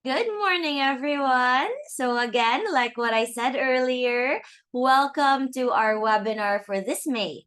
Good morning, everyone. So, again, like what I said earlier, welcome to our webinar for this May.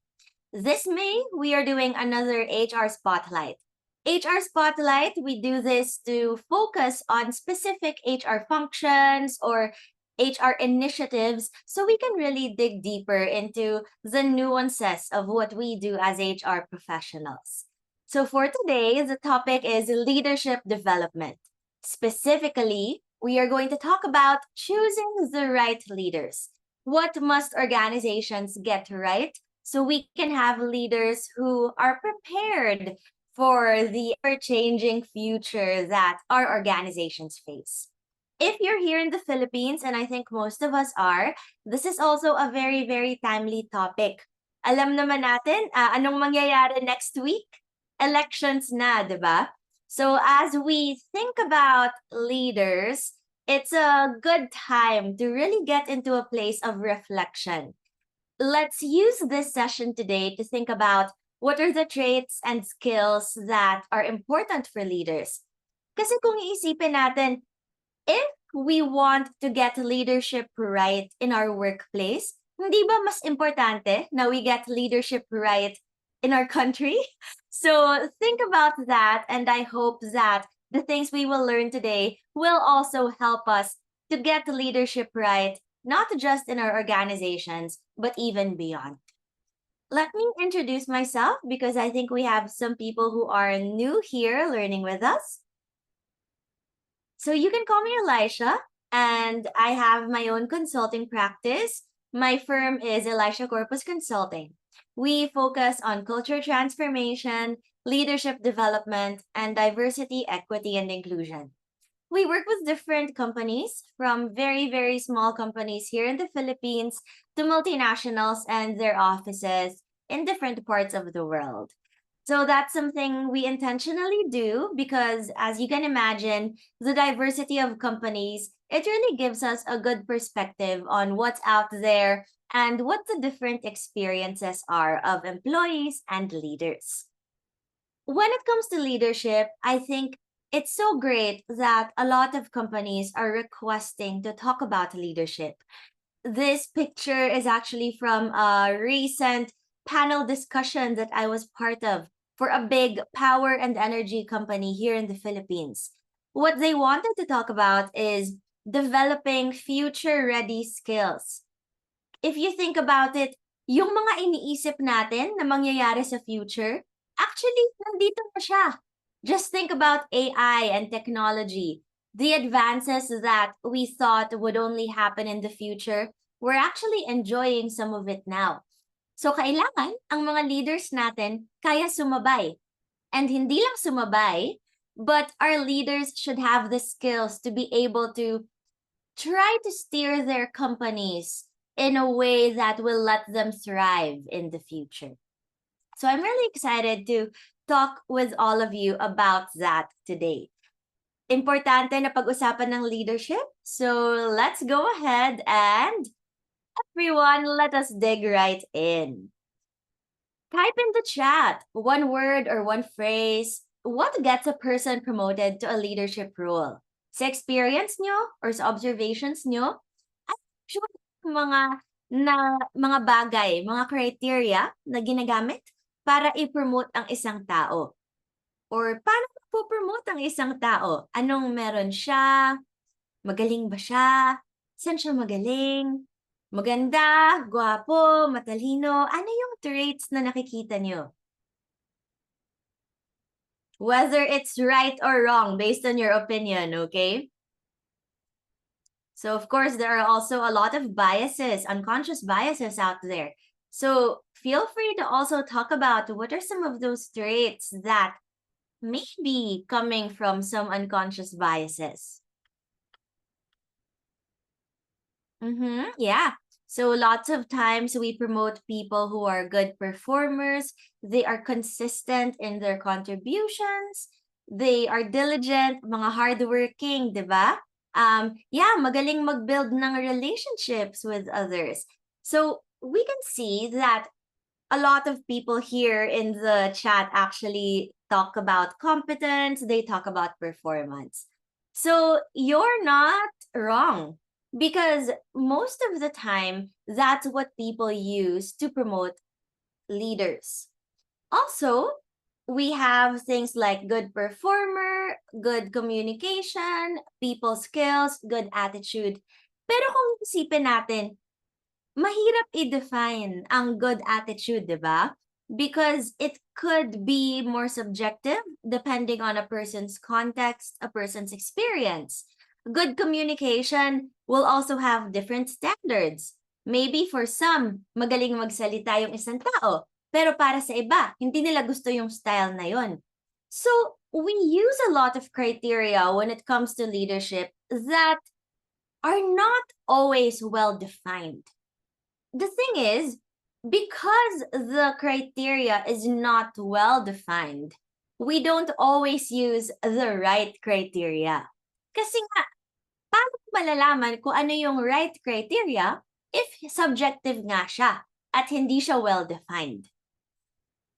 This May, we are doing another HR Spotlight. HR Spotlight, we do this to focus on specific HR functions or HR initiatives so we can really dig deeper into the nuances of what we do as HR professionals. So, for today, the topic is leadership development. Specifically, we are going to talk about choosing the right leaders. What must organizations get right so we can have leaders who are prepared for the ever-changing future that our organizations face? If you're here in the Philippines, and I think most of us are, this is also a very, very timely topic. Alam naman natin, anong mangyayari next week? Elections na, di ba? So as we think about leaders, it's a good time to really get into a place of reflection. Let's use this session today to think about what are the traits and skills that are important for leaders. Kasi kung iisipin natin, if we want to get leadership right in our workplace, hindi ba mas importante na we get leadership right in our country? So think about that, and I hope that the things we will learn today will also help us to get leadership right, not just in our organizations, but even beyond. Let me introduce myself because I think we have some people who are new here learning with us. So you can call me Elisha, and I have my own consulting practice. My firm is Elisha Corpus Consulting. We focus on culture transformation, leadership development, and diversity, equity, and inclusion. We work with different companies, from very, very small companies here in the Philippines to multinationals and their offices in different parts of the world. So that's something we intentionally do because, as you can imagine, the diversity of companies, it really gives us a good perspective on what's out there and what the different experiences are of employees and leaders. When it comes to leadership, I think it's so great that a lot of companies are requesting to talk about leadership. This picture is actually from a recent panel discussion that I was part of for a big power and energy company here in the Philippines. What they wanted to talk about is developing future-ready skills. If you think about it, yung mga iniisip natin na mangyayari sa future, actually, nandito na siya. Just think about AI and technology. The advances that we thought would only happen in the future, we're actually enjoying some of it now. So kailangan ang mga leaders natin kaya sumabay. And hindi lang sumabay, but our leaders should have the skills to be able to try to steer their companies in a way that will let them thrive in the future. So I'm really excited to talk with all of you about that today. Importante na pag-usapan ng leadership. So let's go ahead and everyone, let us dig right in. Type in the chat one word or one phrase. What gets a person promoted to a leadership role? Sa experience nyo or sa observations nyo, actually, mga bagay, mga criteria na ginagamit para i-promote ang isang tao. Or paano po-promote ang isang tao? Anong meron siya? Magaling ba siya? Saan siya magaling? Maganda, gwapo, matalino. Ano yung traits na nakikita nyo? Whether it's right or wrong based on your opinion, okay? So, of course, there are also a lot of biases, unconscious biases out there. So, feel free to also talk about what are some of those traits that may be coming from some unconscious biases. Yeah. So lots of times we promote people who are good performers. They are consistent in their contributions. They are diligent, mga hardworking, di ba? Yeah, magaling mag-build ng relationships with others. So we can see that a lot of people here in the chat actually talk about competence. They talk about performance. So you're not wrong because most of the time, that's what people use to promote leaders. Also, we have things like good performer, good communication, people skills, good attitude. Pero kung isipin natin, mahirap i-define ang good attitude, di ba? Because it could be more subjective depending on a person's context, a person's experience. Good communication will also have different standards. Maybe for some, magaling magsalita yung isang tao, pero para sa iba, hindi nila gusto yung style na yon. So, we use a lot of criteria when it comes to leadership that are not always well defined. The thing is, because the criteria is not well defined, we don't always use the right criteria. Kasi nga, paano malalaman kung ano yung right criteria if subjective nga siya at hindi siya well defined?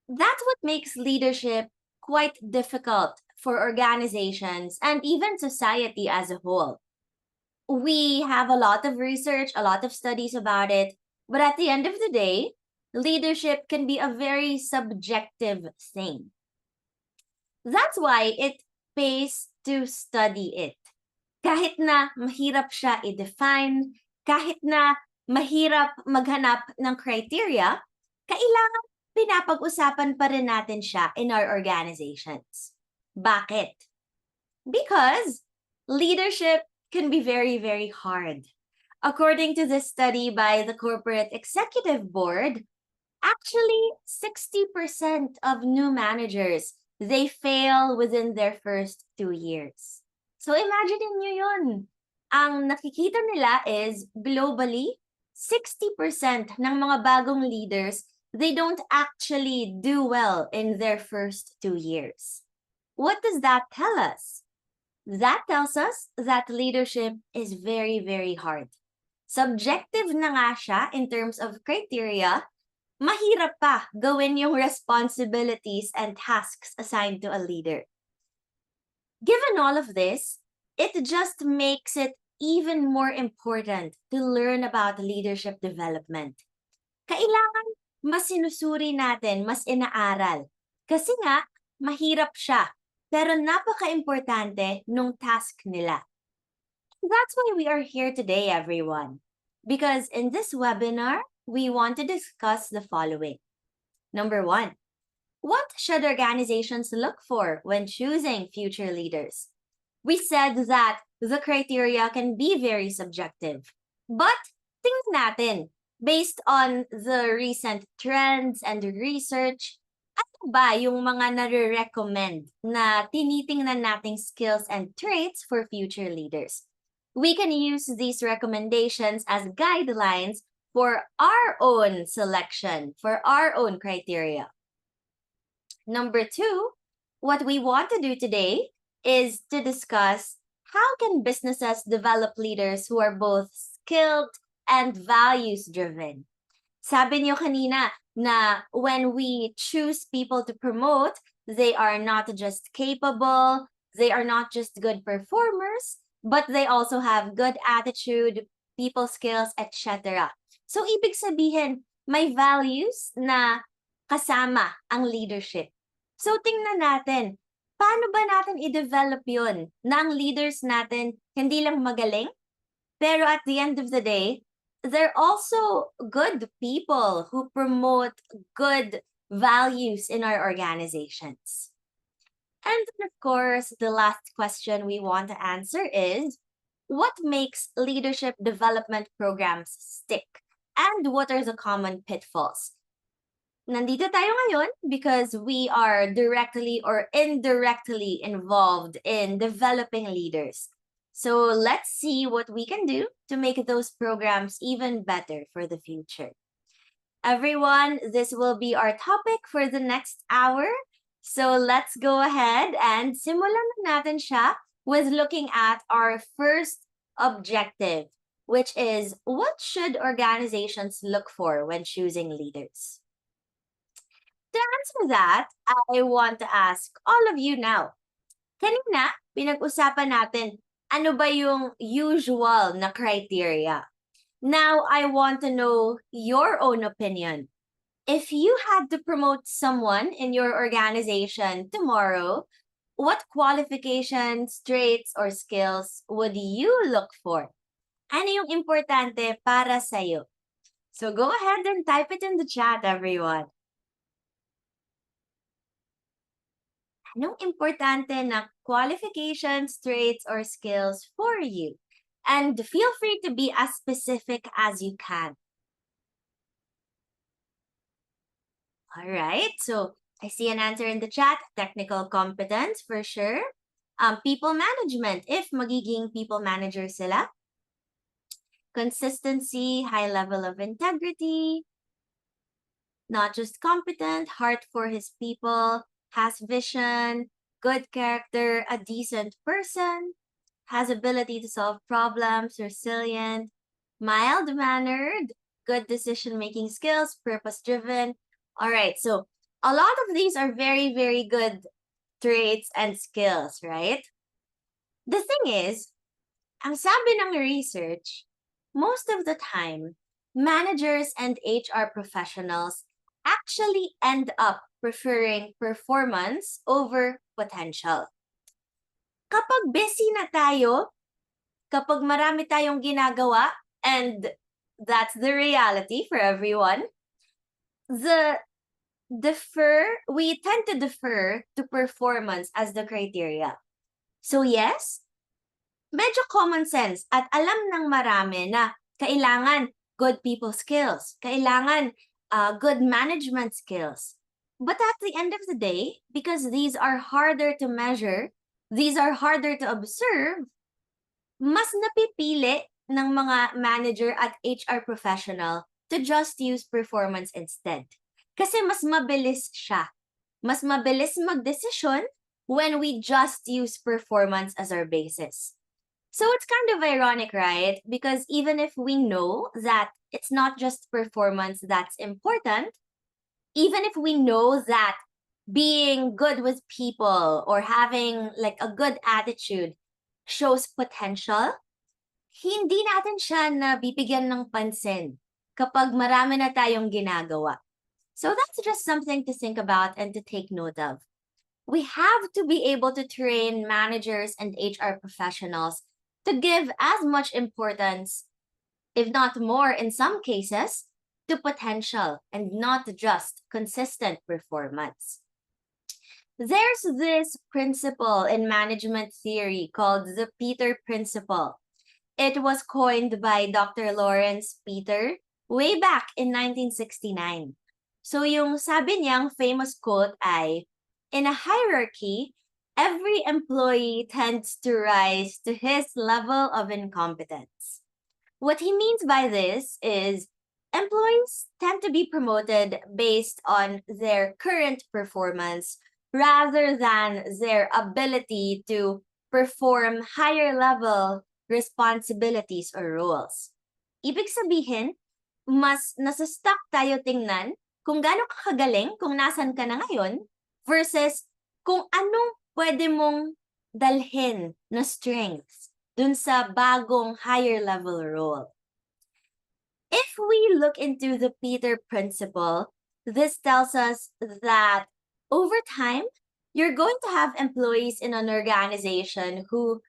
That's what makes leadership quite difficult for organizations and even society as a whole. We have a lot of research, a lot of studies about it, but at the end of the day, leadership can be a very subjective thing. That's why it pays to study it. Kahit na mahirap siya i-define, kahit na mahirap maghanap ng criteria, kailangan pinapag-usapan pa rin natin siya in our organizations. Bakit? Because leadership can be very, very hard. According to this study by the Corporate Executive Board, actually 60% of new managers, they fail within their first 2 years. So imagine nyo yun. Ang nakikita nila is globally, 60% ng mga bagong leaders, they don't actually do well in their first 2 years. What does that tell us? That tells us that leadership is very, very hard. Subjective na nga siya in terms of criteria, mahirap pa gawin yung responsibilities and tasks assigned to a leader. Given all of this, it just makes it even more important to learn about leadership development. Kailangan mas sinusuri natin, mas inaaral. Kasi nga, mahirap siya. Pero napaka-importante nung task nila. That's why we are here today, everyone. Because in this webinar, we want to discuss the following. Number 1, what should organizations look for when choosing future leaders? We said that the criteria can be very subjective. But tingnan natin, based on the recent trends and research, ano ba yung mga nare-recommend na tinitingnan nating skills and traits for future leaders? We can use these recommendations as guidelines for our own selection, for our own criteria. Number 2, what we want to do today is to discuss how can businesses develop leaders who are both skilled and values-driven. Sabi niyo kanina na when we choose people to promote, they are not just capable, they are not just good performers, but they also have good attitude, people skills, etc. So, ibig sabihin, may values na kasama ang leadership. So, tingnan natin, paano ba natin i-develop yun na ang leaders natin hindi lang magaling, pero at the end of the day, they're also good people who promote good values in our organizations. And then, of course, the last question we want to answer is, what makes leadership development programs stick? And what are the common pitfalls? Nandito tayo ngayon because we are directly or indirectly involved in developing leaders. So let's see what we can do to make those programs even better for the future. Everyone, this will be our topic for the next hour. So let's go ahead and simulan na natin siya with looking at our first objective, which is what should organizations look for when choosing leaders? To answer that, I want to ask all of you now. Kanina, pinag-usapan natin ano ba yung usual na criteria. Now, I want to know your own opinion. If you had to promote someone in your organization tomorrow, what qualifications, traits, or skills would you look for? Ano yung importante para sa'yo? So go ahead and type it in the chat, everyone. Anong importante na qualifications, traits, or skills for you? And feel free to be as specific as you can. All right, so I see an answer in the chat. Technical competence, for sure. People management, if magiging people manager sila. Consistency, high level of integrity. Not just competent, heart for his people, has vision, good character, a decent person, has ability to solve problems, resilient, mild-mannered, good decision-making skills, purpose-driven. All right, so a lot of these are very, very good traits and skills, right? The thing is, ang sabi ng research, most of the time, managers and HR professionals actually end up preferring performance over potential. Kapag busy na tayo, kapag marami tayong ginagawa, and that's the reality for everyone, we tend to defer to performance as the criteria. So yes, medyo common sense at alam ng marami na kailangan good people skills, kailangan good management skills. But at the end of the day, because these are harder to measure, these are harder to observe, mas napipili ng mga manager at HR professional to just use performance instead. Kasi mas mabilis siya. Mas mabilis magdesisyon when we just use performance as our basis. So it's kind of ironic, right? Because even if we know that it's not just performance that's important, even if we know that being good with people or having like a good attitude shows potential, hindi natin siya nabibigyan ng pansin kapag marami na tayong ginagawa. So that's just something to think about and to take note of. We have to be able to train managers and HR professionals to give as much importance, if not more in some cases, to potential and not just consistent performance. There's this principle in management theory called the Peter Principle. It was coined by Dr. Lawrence Peter way back in 1969. So yung sabi niyang famous quote ay, in a hierarchy, every employee tends to rise to his level of incompetence. What he means by this is employees tend to be promoted based on their current performance rather than their ability to perform higher level responsibilities or roles. Ibig sabihin, mas nasa-stuck tayo tingnan kung gaano ka kagaling, kung nasan ka na ngayon, versus kung anong pwede mong dalhin na strengths dun sa bagong higher level role. If we look into the Peter Principle, this tells us that over time, you're going to have employees in an organization who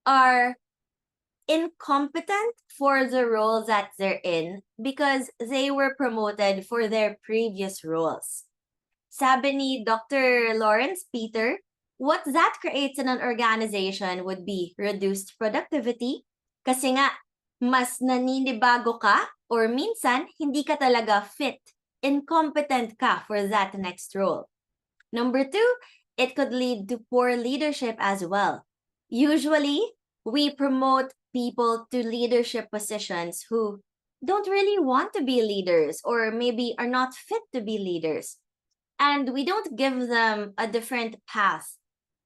are incompetent for the role that they're in because they were promoted for their previous roles. Sabi ni Dr. Lawrence Peter, what that creates in an organization would be reduced productivity kasi nga mas naninibago ka or minsan hindi ka talaga fit, incompetent ka for that next role. Number 2, it could lead to poor leadership as well. Usually, we promote people to leadership positions who don't really want to be leaders or maybe are not fit to be leaders. And we don't give them a different path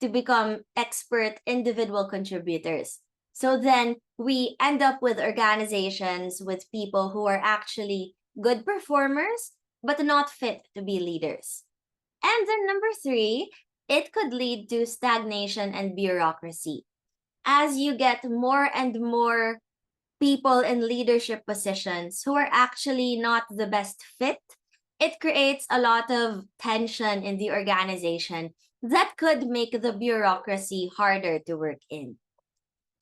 to become expert individual contributors. So then we end up with organizations with people who are actually good performers, but not fit to be leaders. And then number 3, it could lead to stagnation and bureaucracy. As you get more and more people in leadership positions who are actually not the best fit, it creates a lot of tension in the organization that could make the bureaucracy harder to work in.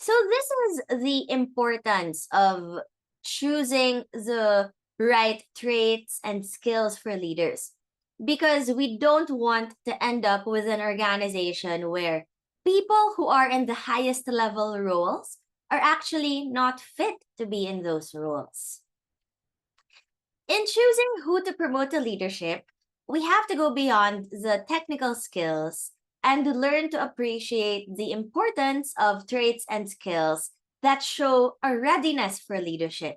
So, this is the importance of choosing the right traits and skills for leaders. Because we don't want to end up with an organization where people who are in the highest level roles are actually not fit to be in those roles. In choosing who to promote to leadership, we have to go beyond the technical skills and learn to appreciate the importance of traits and skills that show a readiness for leadership.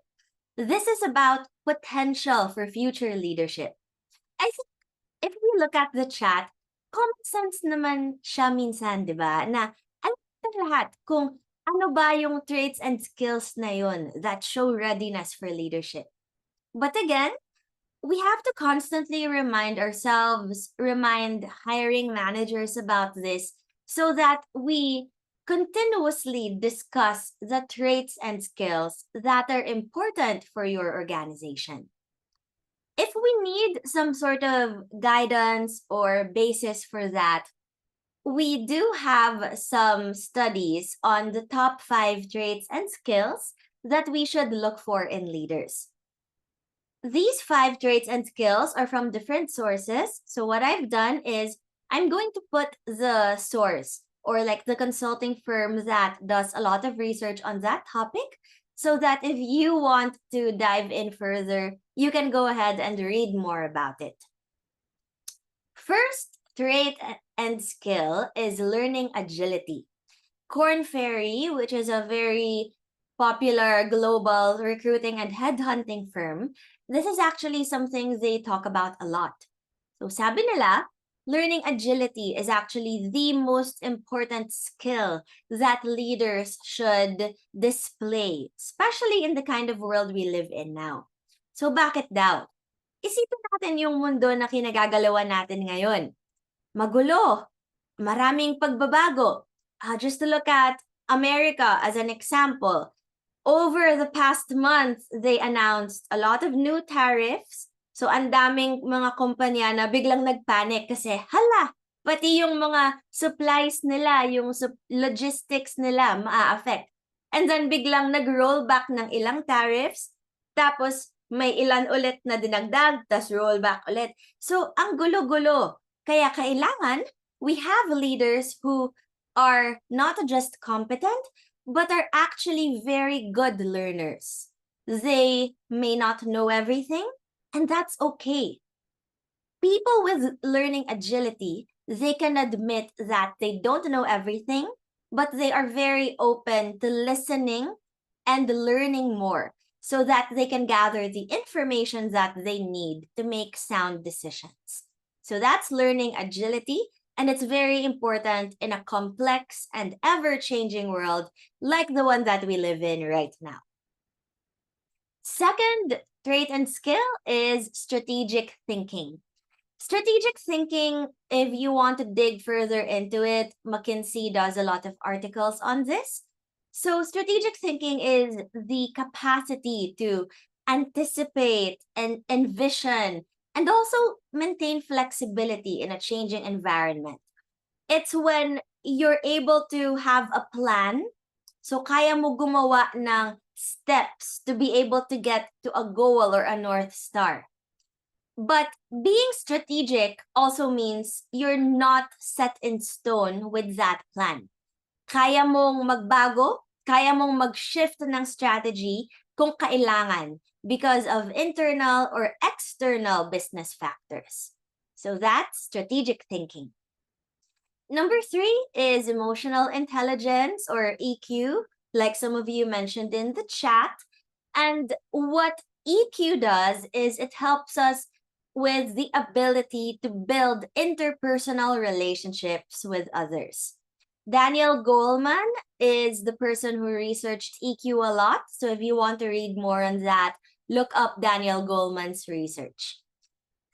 This is about potential for future leadership. I think if we look at the chat, common sense naman siya minsan, di ba? Na alam natin lahat kung ano ba yung traits and skills na yun that show readiness for leadership. But again, we have to constantly remind ourselves, remind hiring managers about this so that we continuously discuss the traits and skills that are important for your organization. If we need some sort of guidance or basis for that, we do have some studies on the top 5 traits and skills that we should look for in leaders. These 5 traits and skills are from different sources. So what I've done is I'm going to put the source or like the consulting firm that does a lot of research on that topic so that if you want to dive in further, you can go ahead and read more about it. First trait and skill is learning agility. Corn Ferry, which is a very popular global recruiting and headhunting firm, this is actually something they talk about a lot. So sabi nila, learning agility is actually the most important skill that leaders should display, especially in the kind of world we live in now. So bakit daw? Isipin natin yung mundo na kinagagalawan natin ngayon. Magulo, maraming pagbabago. Just to look at America as an example, over the past month, they announced a lot of new tariffs. So, ang daming mga kumpanya na biglang nagpanic kasi, hala, pati yung mga supplies nila, yung logistics nila, maa-affect. And then biglang nag-roll back ng ilang tariffs, tapos may ilan ulit na dinagdag, tas roll back ulit. So, ang gulo-gulo. Kaya kailangan, we have leaders who are not just competent, but are actually very good learners. They may not know everything, and that's okay. People with learning agility, they can admit that they don't know everything, but they are very open to listening and learning more so that they can gather the information that they need to make sound decisions. So that's learning agility, and it's very important in a complex and ever-changing world like the one that we live in right now. Second trait and skill is strategic thinking. Strategic thinking, if you want to dig further into it, McKinsey does a lot of articles on this. So strategic thinking is the capacity to anticipate and envision and also maintain flexibility in a changing environment. It's when you're able to have a plan. So kaya mo gumawa ng steps to be able to get to a goal or a North Star. But being strategic also means you're not set in stone with that plan. Kaya mong magbago, kaya mong mag-shift ng strategy kung kailangan because of internal or external business factors. So that's strategic thinking. Number 3 is emotional intelligence or EQ, like some of you mentioned in the chat. And what EQ does is it helps us with the ability to build interpersonal relationships with others. Daniel Goleman is the person who researched EQ a lot. So if you want to read more on that, look up Daniel Goleman's research.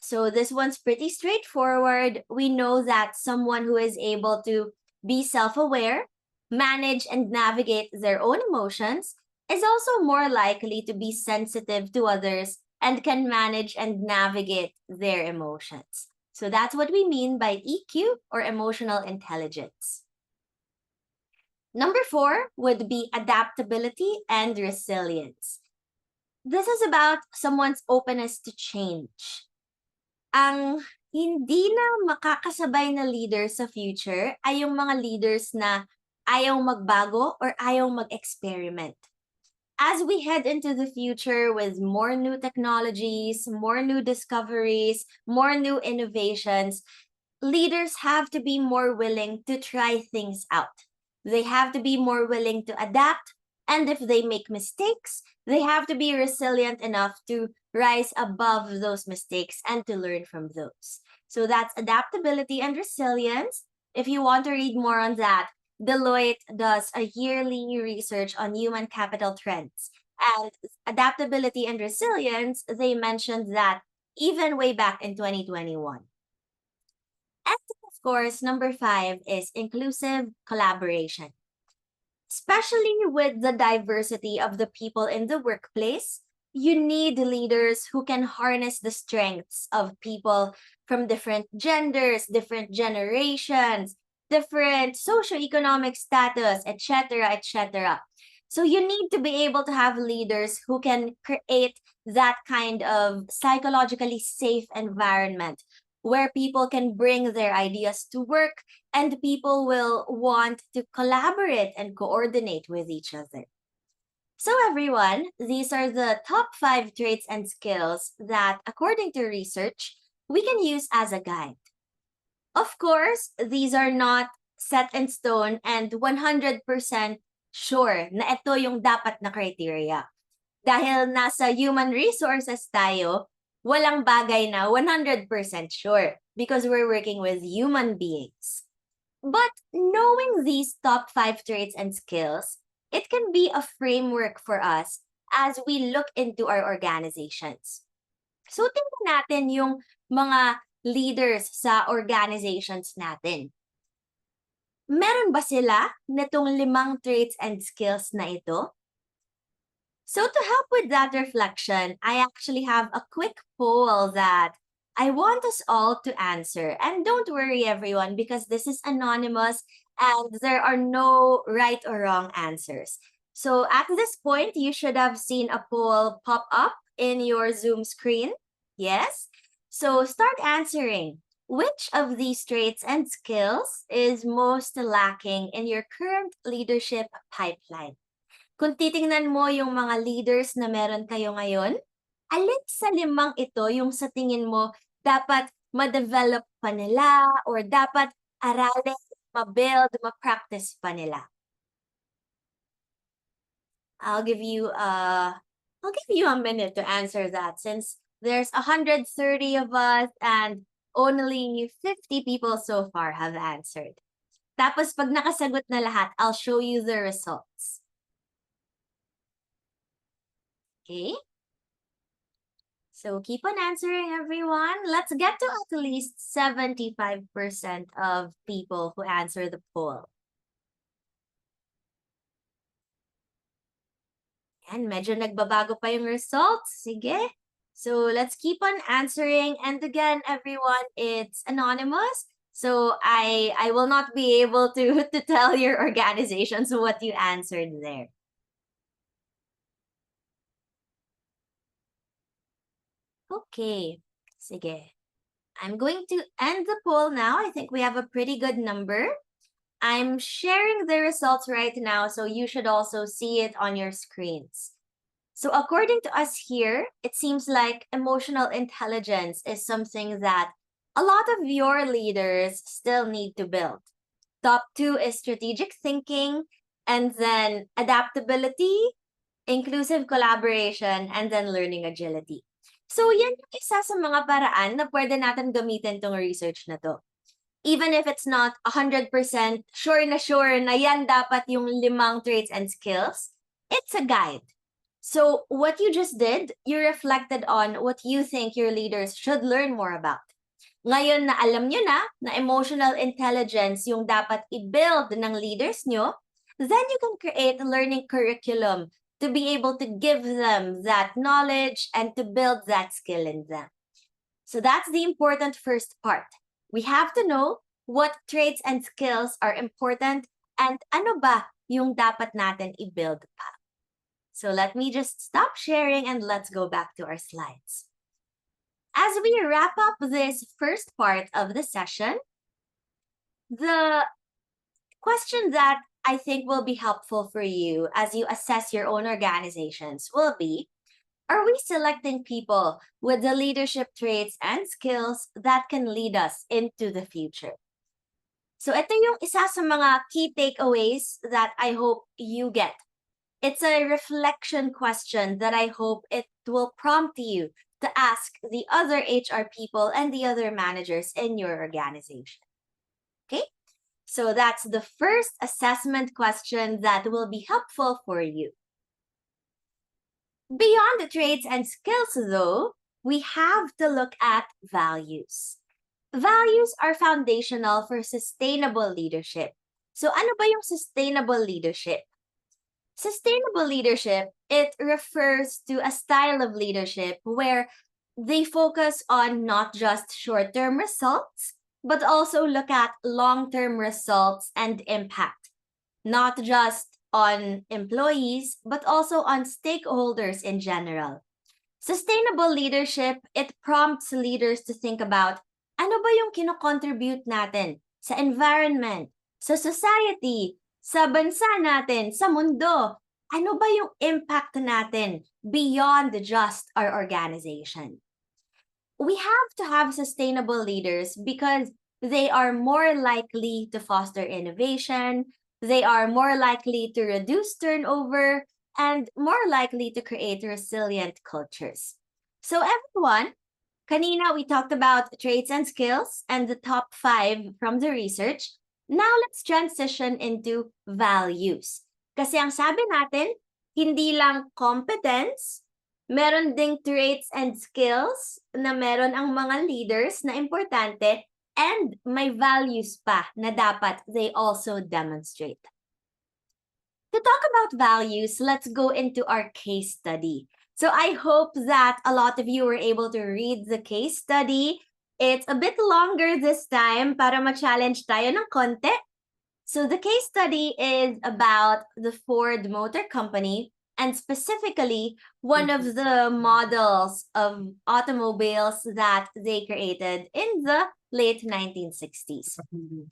So this one's pretty straightforward. We know that someone who is able to be self-aware, manage and navigate their own emotions is also more likely to be sensitive to others and can manage and navigate their emotions. So that's what we mean by EQ or emotional intelligence. Number 4 would be adaptability and resilience. This is about someone's openness to change. Ang hindi na makakasabay na leader sa future ay yung mga leaders na ayaw magbago or ayaw mag-experiment. As we head into the future with more new technologies, more new discoveries, more new innovations, leaders have to be more willing to try things out. They have to be more willing to adapt. And if they make mistakes, they have to be resilient enough to rise above those mistakes and to learn from those. So that's adaptability and resilience. If you want to read more on that, Deloitte does a yearly research on human capital trends. And adaptability and resilience, they mentioned that even way back in 2021. And of course, number 5 is inclusive collaboration. Especially with the diversity of the people in the workplace, you need leaders who can harness the strengths of people from different genders, different generations, different socioeconomic status, etc., etc. So you need to be able to have leaders who can create that kind of psychologically safe environment where people can bring their ideas to work and people will want to collaborate and coordinate with each other. So, everyone, these are the top 5 traits and skills that, according to research, we can use as a guide. Of course, these are not set in stone and 100% sure na ito yung dapat na criteria. Dahil nasa human resources tayo, walang bagay na 100% sure because we're working with human beings. But knowing these top 5 traits and skills, it can be a framework for us as we look into our organizations. So tingnan natin yung mga leaders sa organizations natin. Meron ba sila netong 5 traits and skills na ito? So to help with that reflection, I actually have a quick poll that I want us all to answer. And don't worry, everyone, because this is anonymous and there are no right or wrong answers. So at this point, you should have seen a poll pop up in your Zoom screen. Yes? So start answering. Which of these traits and skills is most lacking in your current leadership pipeline? Kung titingnan mo yung mga leaders na meron kayo ngayon, alin sa 5 ito yung sa tingin mo dapat ma-develop pa nila or dapat aralin, ma-build, ma-practice pa nila? I'll give you a minute to answer that since there's 130 of us and only 50 people so far have answered. Tapos pag nakasagot na lahat, I'll show you the results. Okay? So keep on answering, everyone. Let's get to at least 75% of people who answer the poll. And medyo nagbabago pa yung results. Sige. So let's keep on answering. And again, everyone, it's anonymous. So I will not be able to tell your organizations what you answered there. Okay, sige. I'm going to end the poll now. I think we have a pretty good number. I'm sharing the results right now, so you should also see it on your screens. So according to us here, it seems like emotional intelligence is something that a lot of your leaders still need to build. Top 2 is strategic thinking, and then adaptability, inclusive collaboration, and then learning agility. So yan yung isa sa mga paraan na pwede natin gamitin tong research na to. Even if it's not 100% sure na yan dapat yung 5 traits and skills, it's a guide. So what you just did, you reflected on what you think your leaders should learn more about. Ngayon na alam nyo na emotional intelligence yung dapat i-build ng leaders nyo, then you can create a learning curriculum to be able to give them that knowledge and to build that skill in them. So that's the important first part. We have to know what traits and skills are important and ano ba yung dapat natin i-build pa. So let me just stop sharing and let's go back to our slides. As we wrap up this first part of the session, the question that I think will be helpful for you as you assess your own organizations will be, are we selecting people with the leadership traits and skills that can lead us into the future? So ito yung isa sa mga key takeaways that I hope you get. It's a reflection question that I hope it will prompt you to ask the other HR people and the other managers in your organization. Okay? So that's the first assessment question that will be helpful for you. Beyond the traits and skills, though, we have to look at values. Values are foundational for sustainable leadership. So ano ba yung sustainable leadership? Sustainable leadership, it refers to a style of leadership where they focus on not just short-term results, but also look at long-term results and impact, not just on employees, but also on stakeholders in general. Sustainable leadership, it prompts leaders to think about ano ba yung kino-contribute natin sa environment, sa society, sa bansa natin, sa mundo. Ano ba yung impact natin beyond just our organization? We have to have sustainable leaders because they are more likely to foster innovation, they are more likely to reduce turnover, and more likely to create resilient cultures. So everyone, kanina we talked about traits and skills and the top 5 from the research. Now let's transition into values. Kasi ang sabi natin, hindi lang competence, meron ding traits and skills na meron ang mga leaders na importante and may values pa na dapat they also demonstrate. To talk about values, let's go into our case study. So I hope that a lot of you were able to read the case study. It's a bit longer this time para ma-challenge tayo ng konti. So the case study is about the Ford Motor Company and specifically one of the models of automobiles that they created in the late 1960s.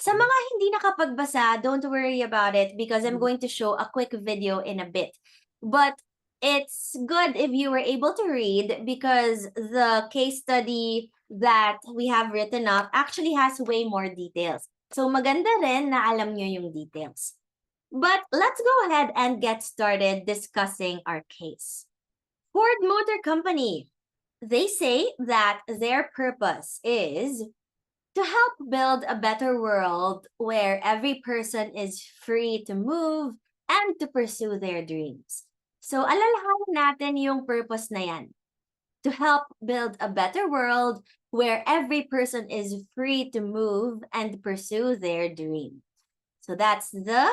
Sa mga hindi nakapagbasa, don't worry about it because I'm going to show a quick video in a bit. But it's good if you were able to read because the case study that we have written up actually has way more details. So maganda rin na alam nyo yung details. But let's go ahead and get started discussing our case. Ford Motor Company, they say that their purpose is to help build a better world where every person is free to move and to pursue their dreams. So alalahanin natin yung purpose na yan. To help build a better world where every person is free to move and pursue their dream. So that's the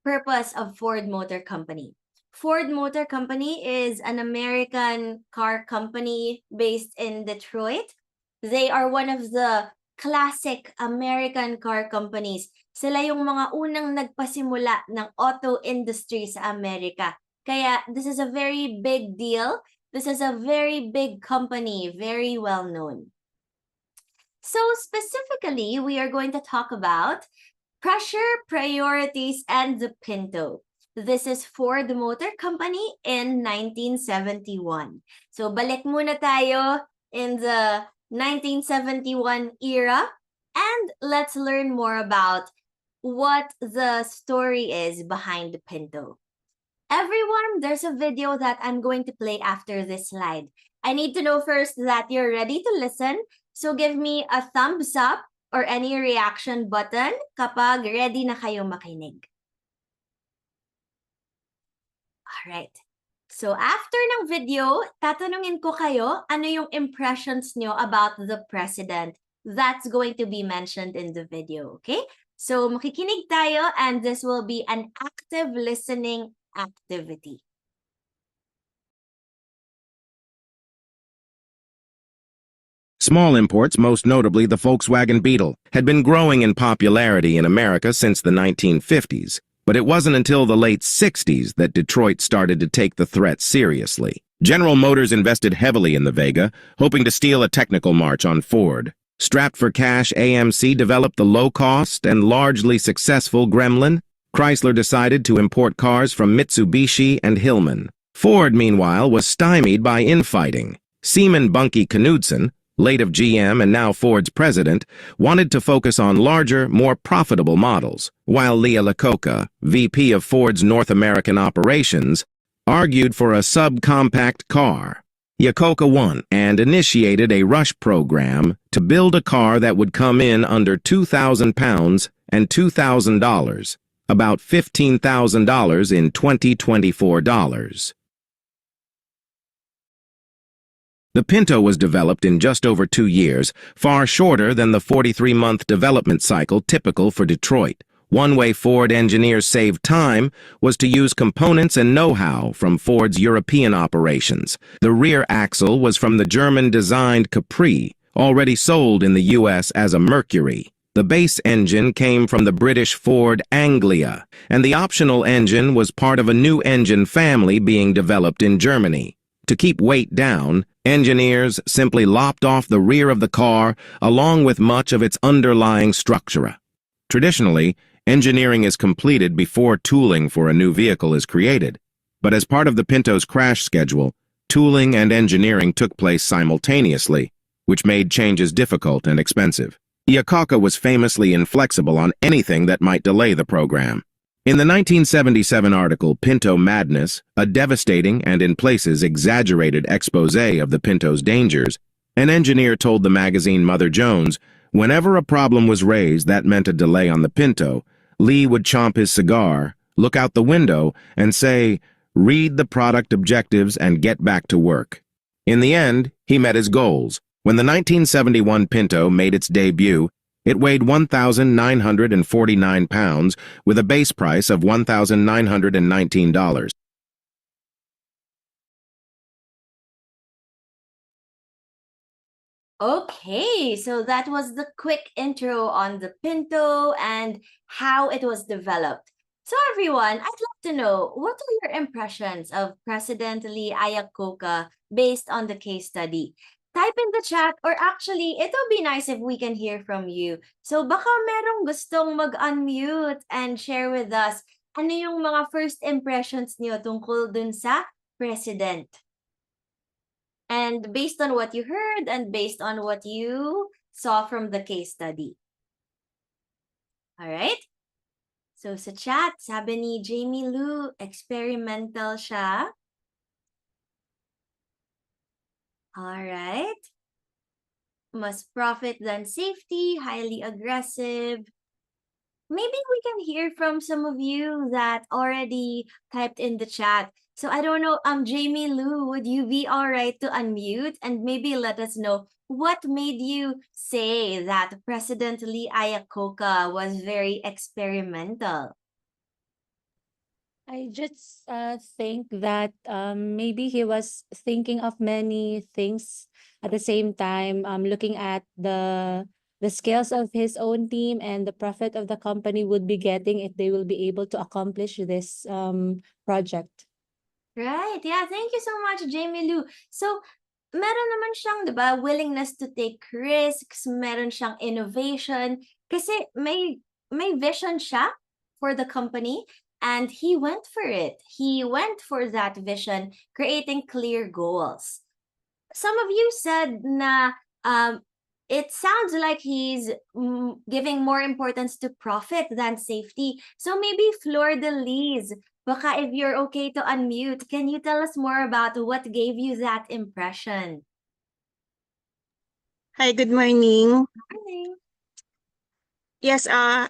purpose of Ford Motor Company. Ford Motor Company is an American car company based in Detroit. They are one of the classic American car companies. Sila yung mga unang nagpasimula ng auto industry sa Amerika. Kaya this is a very big deal. This is a very big company, very well known. So specifically, we are going to talk about pressure, priorities, and the Pinto. This is Ford Motor Company in 1971. So balik muna tayo in the 1971 era and let's learn more about what the story is behind the Pinto. Everyone, there's a video that I'm going to play after this slide. I need to know first that you're ready to listen. So give me a thumbs up or any reaction button kapag ready na kayo makinig. All right. So after ng video, tatanungin ko kayo ano yung impressions nyo about the president. That's going to be mentioned in the video, okay? So makikinig tayo and this will be an active listening activity. Small imports, most notably the Volkswagen Beetle, had been growing in popularity in America since the 1950s, but it wasn't until the late 60s that Detroit started to take the threat seriously. General Motors invested heavily in the Vega, hoping to steal a technical march on Ford. Strapped for cash, AMC developed the low-cost and largely successful Gremlin. Chrysler decided to import cars from Mitsubishi and Hillman. Ford, meanwhile, was stymied by infighting. Seaman Bunky Knudsen, late of GM and now Ford's president, wanted to focus on larger, more profitable models, while Leah Iacocca, VP of Ford's North American operations, argued for a subcompact car. Iacocca won and initiated a rush program to build a car that would come in under £2,000 and $2,000, about $15,000 in 2024 dollars. The Pinto was developed in just over 2 years, far shorter than the 43-month development cycle typical for Detroit. One way Ford engineers saved time was to use components and know-how from Ford's European operations. The rear axle was from the German-designed Capri, already sold in the U.S. as a Mercury. The base engine came from the British Ford Anglia, and the optional engine was part of a new engine family being developed in Germany. To keep weight down, engineers simply lopped off the rear of the car along with much of its underlying structure. Traditionally, engineering is completed before tooling for a new vehicle is created, but as part of the Pinto's crash schedule, tooling and engineering took place simultaneously, which made changes difficult and expensive. Iacocca was famously inflexible on anything that might delay the program. In the 1977 article Pinto Madness, a devastating and in places exaggerated exposé of the Pinto's dangers, an engineer told the magazine Mother Jones, whenever a problem was raised that meant a delay on the Pinto, Lee would chomp his cigar, look out the window, and say, "Read the product objectives and get back to work." In the end, he met his goals. When the 1971 Pinto made its debut, it weighed 1,949 pounds with a base price of $1,919. Okay, so that was the quick intro on the Pinto and how it was developed. So everyone, I'd love to know, what are your impressions of President Lee Iacocca based on the case study? Type in the chat, or actually, it'll be nice if we can hear from you. So baka merong gustong mag-unmute and share with us ano yung mga first impressions niyo tungkol dun sa president. And based on what you heard and based on what you saw from the case study. All right? So sa chat, sabi ni Jamie Lou, experimental siya. All right. Mas profit than safety, highly aggressive. Maybe we can hear from some of you that already typed in the chat. So I don't know, Jamie Lou, would you be all right to unmute and maybe let us know what made you say that President Lee Iacocca was very experimental? I just think that maybe he was thinking of many things at the same time, looking at the skills of his own team and the profit of the company would be getting if they will be able to accomplish this project. Right. Yeah, thank you so much, Jamie Lou. So, meron naman siyang, 'di ba, willingness to take risks, meron siyang innovation kasi may vision siya for the company and he went for it. He went for that vision, creating clear goals. Some of you said na it sounds like he's giving more importance to profit than safety. So maybe Flor de Lis, baka if you're okay to unmute, can you tell us more about what gave you that impression? Hi, good morning. Morning. Yes, I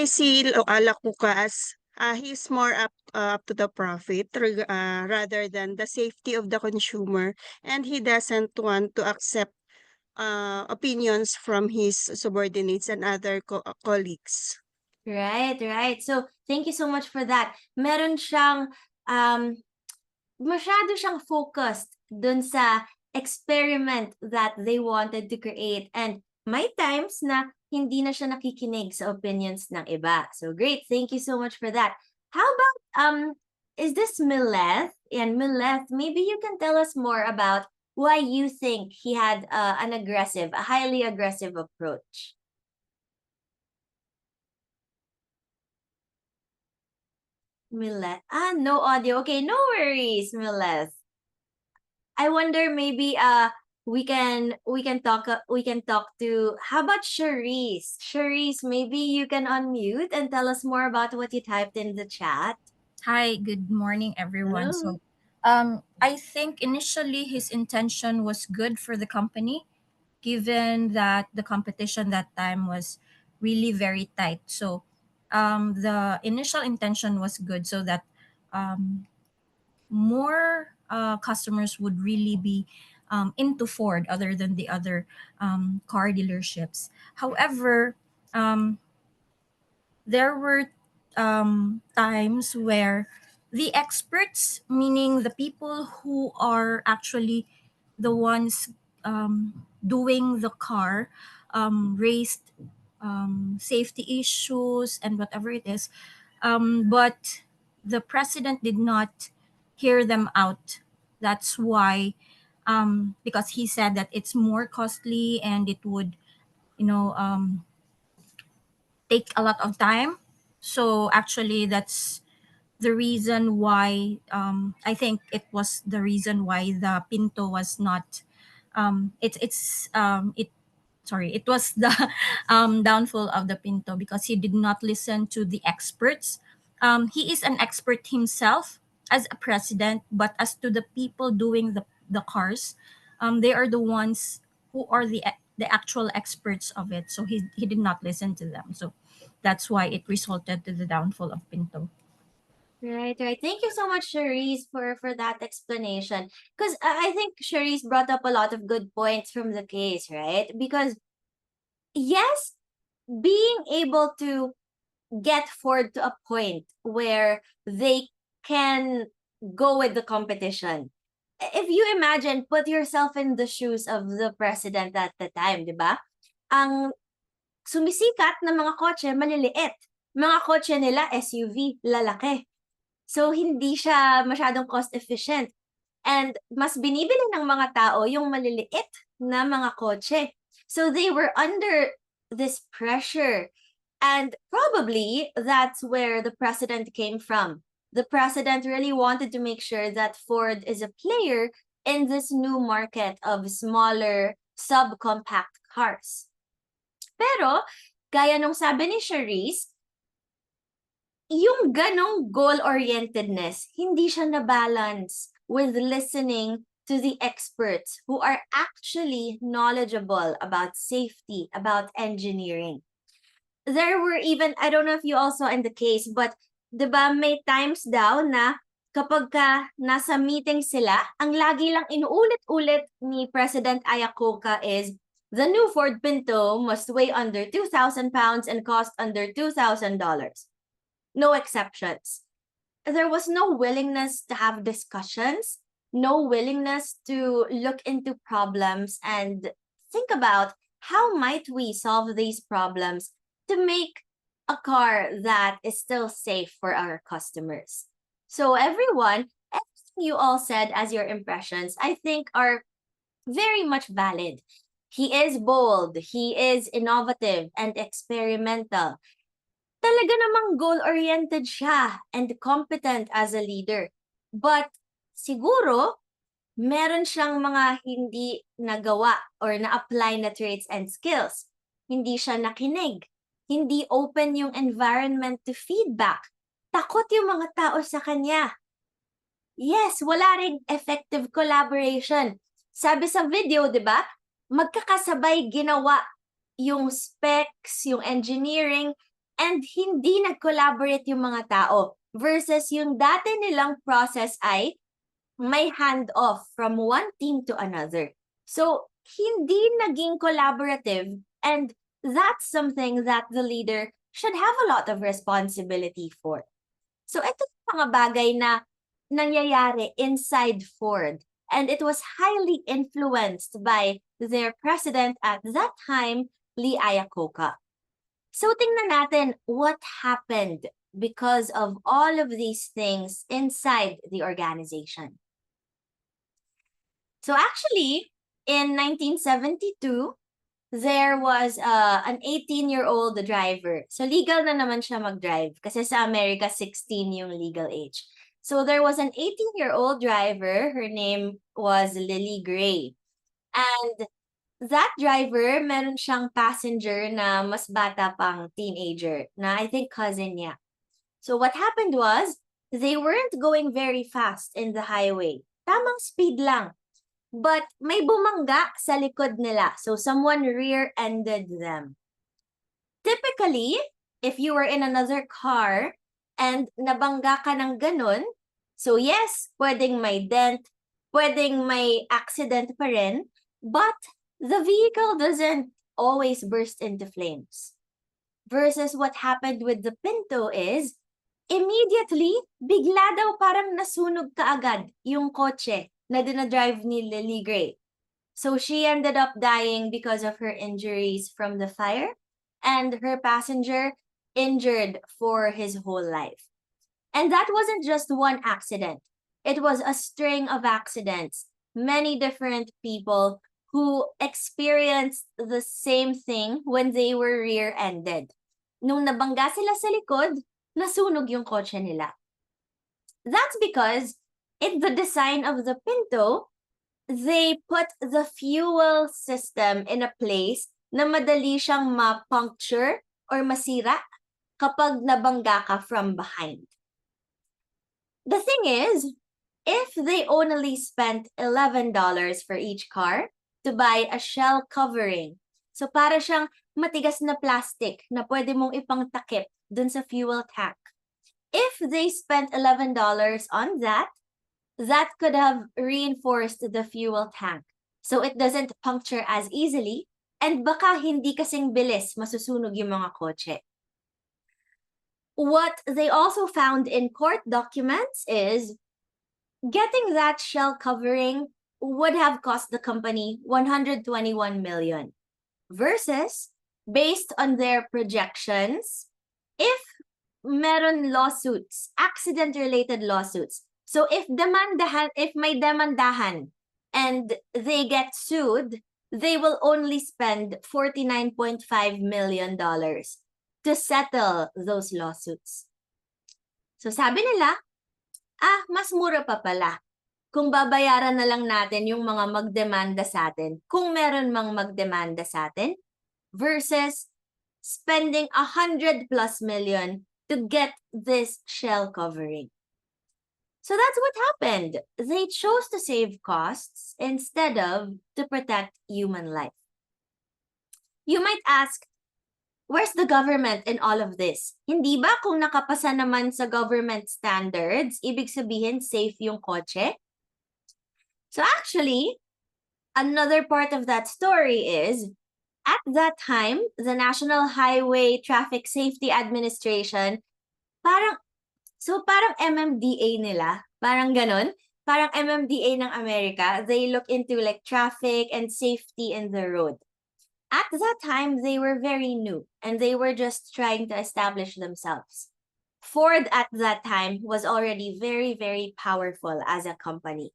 see Lakuka as he's more up up to the profit rather than the safety of the consumer, and he doesn't want to accept opinions from his subordinates and other colleagues. Right, right. So, thank you so much for that. Meron siyang, masyado siyang focused dun sa experiment that they wanted to create. And may times na hindi na siya nakikinig sa opinions ng iba. So, great. Thank you so much for that. How about, is this Mileth? And Mileth, maybe you can tell us more about why you think he had a highly aggressive approach. Mileth. No audio. Okay, no worries, Mileth. I wonder maybe we can talk to, how about Charisse? Charisse, maybe you can unmute and tell us more about what you typed in the chat. Hi, good morning, everyone. Hello. I think initially his intention was good for the company, given that the competition that time was really very tight. So, the initial intention was good, so that um, more customers would really be into Ford other than the other car dealerships. However, um, there were times where the experts, meaning the people who are actually the ones doing the car, raised safety issues and whatever it is. But the president did not hear them out. That's why, because he said that it's more costly and it would, you know, take a lot of time. So actually, that's the reason why I think it was the reason why the Pinto was not. It sorry, it was the downfall of the Pinto because he did not listen to the experts. He is an expert himself as a president, but as to the people doing the cars, they are the ones who are the actual experts of it. So he did not listen to them. So that's why it resulted to the downfall of Pinto. Right, right. Thank you so much, Charisse, for that explanation. Because I think Charisse brought up a lot of good points from the case, right? Because yes, being able to get Ford to a point where they can go with the competition. If you imagine, put yourself in the shoes of the president at the time, di ba? Ang sumisikat na mga kotse, maliliit. Mga kotse nila, SUV, lalaki. So, hindi siya masyadong cost efficient. And mas binibili ng mga tao yung maliliit na mga kotse. So, they were under this pressure. And probably that's where the president came from. The president really wanted to make sure that Ford is a player in this new market of smaller subcompact cars. Pero, gaya nung sabi ni Charisse, yung ganong goal-orientedness, hindi siya na-balance with listening to the experts who are actually knowledgeable about safety, about engineering. There were even, I don't know if you also in the case, but diba may times daw na kapag ka nasa meeting sila, ang lagi lang inuulit-ulit ni President Ayacoca is, the new Ford Pinto must weigh under 2,000 pounds and cost under $2,000. No exceptions. There was no willingness to have discussions, no willingness to look into problems and think about how might we solve these problems to make a car that is still safe for our customers. So everyone, everything you all said as your impressions, I think are very much valid. He is bold, he is innovative and experimental. Talaga namang goal-oriented siya and competent as a leader. But siguro, meron siyang mga hindi nagawa or na-apply na traits and skills. Hindi siya nakinig. Hindi open yung environment to feedback. Takot yung mga tao sa kanya. Yes, wala ring effective collaboration. Sabi sa video, di ba? Magkakasabay ginawa yung specs, yung engineering, and hindi nag-collaborate yung mga tao. versus yung dati nilang process ay may handoff from one team to another. So, hindi naging collaborative, and that's something that the leader should have a lot of responsibility for. So, ito yung mga bagay na nangyayari inside Ford, and it was highly influenced by their president at that time, Lee Iacocca. So, tingnan natin what happened because of all of these things inside the organization. So actually, in 1972, there was an 18-year-old driver. So legal na naman siya mag-drive kasi sa America, 16 yung legal age. So there was an 18-year-old driver. Her name was Lily Gray. And that driver, meron siyang passenger na mas bata pang teenager na I think cousin niya. So what happened was, they weren't going very fast in the highway. Tamang speed lang. But may bumangga sa likod nila. So someone rear-ended them. Typically, if you were in another car and nabangga ka ng ganun, so yes, pwedeng may dent, pwedeng may accident pa rin, but the vehicle doesn't always burst into flames. Versus what happened with the Pinto is, immediately, bigla daw parang nasunog kaagad yung kotse na dinadrive ni Lily Gray. So she ended up dying because of her injuries from the fire, and her passenger injured for his whole life. And that wasn't just one accident. It was a string of accidents. Many different people who experienced the same thing when they were rear-ended. Nung nabangga sila sa likod, nasunog yung kotse nila. That's because in the design of the Pinto, they put the fuel system in a place na madali siyang ma-puncture or masira kapag nabangga ka from behind. The thing is, if they only spent $11 for each car to buy a shell covering, so para siyang matigas na plastic na pwede mong ipangtakip dun sa fuel tank. If they spent $11 on that, that could have reinforced the fuel tank so it doesn't puncture as easily, and baka hindi kasing bilis masusunog yung mga kotse. What they also found in court documents is getting that shell covering would have cost the company $121 million versus, based on their projections, if meron lawsuits, accident-related lawsuits, so if may demandahan and they get sued, they will only spend $49.5 million to settle those lawsuits. So sabi nila, mas mura pa pala kung babayaran na lang natin yung mga magdemanda sa atin, kung meron mang magdemanda sa atin, versus spending $100+ million to get this shell covering. So that's what happened. They chose to save costs instead of to protect human life. You might ask, where's the government in all of this? Hindi ba kung nakapasa naman sa government standards, ibig sabihin safe yung kotse? So actually, another part of that story is, at that time, the National Highway Traffic Safety Administration, parang MMDA nila, parang ganon, parang MMDA ng Amerika, they look into like traffic and safety in the road. At that time, they were very new and they were just trying to establish themselves. Ford at that time was already very, very powerful as a company.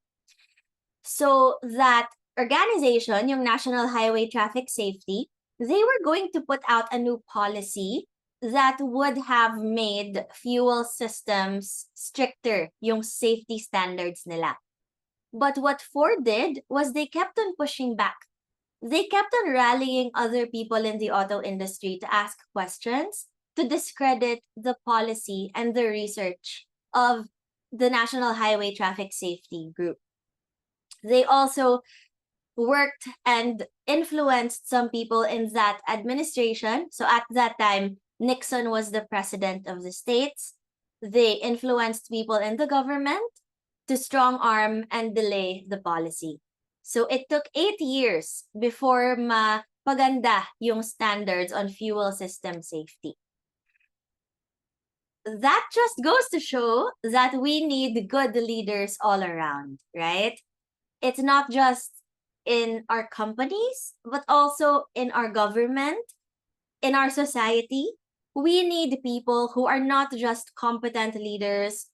So that organization, yung National Highway Traffic Safety, they were going to put out a new policy that would have made fuel systems stricter, yung safety standards nila. But what Ford did was they kept on pushing back. They kept on rallying other people in the auto industry to ask questions, to discredit the policy and the research of the National Highway Traffic Safety Group. They also worked and influenced some people in that administration. So at that time, Nixon was the president of the States. They influenced people in the government to strong arm and delay the policy. So it took 8 years before mapaganda yung standards on fuel system safety. That just goes to show that we need good leaders all around, right? It's not just in our companies, but also in our government, in our society. We need people who are not just competent leaders,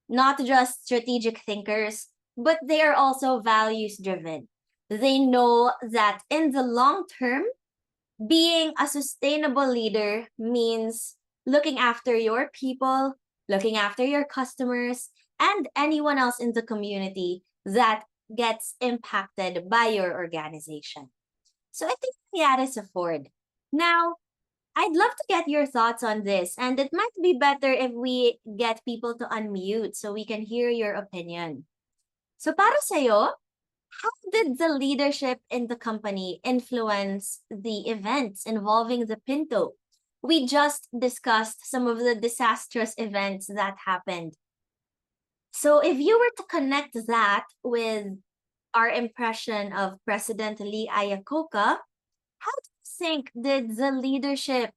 not just strategic thinkers, but they are also values driven. They know that in the long term, being a sustainable leader means looking after your people, looking after your customers, and anyone else in the community that gets impacted by your organization. So I think that is afford. Now, I'd love to get your thoughts on this, and it might be better if we get people to unmute so we can hear your opinion. So para sa'yo, how did the leadership in the company influence the events involving the Pinto? We just discussed some of the disastrous events that happened. So if you were to connect that with our impression of President Lee Iacocca, how do you think did the leadership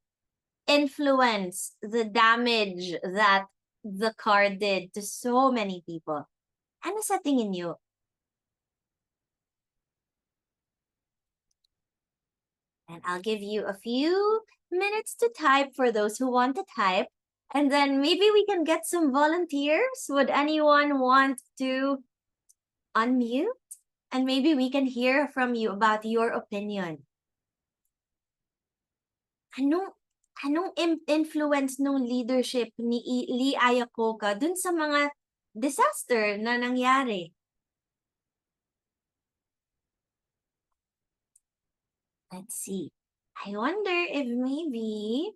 influence the damage that the car did to so many people? Ano sa tingin niyo? And I'll give you a few minutes to type for those who want to type. And then maybe we can get some volunteers. Would anyone want to unmute? And maybe we can hear from you about your opinion. Anong influence ng leadership ni Lee Iacocca dun sa mga disaster na nangyari? Let's see. I wonder if maybe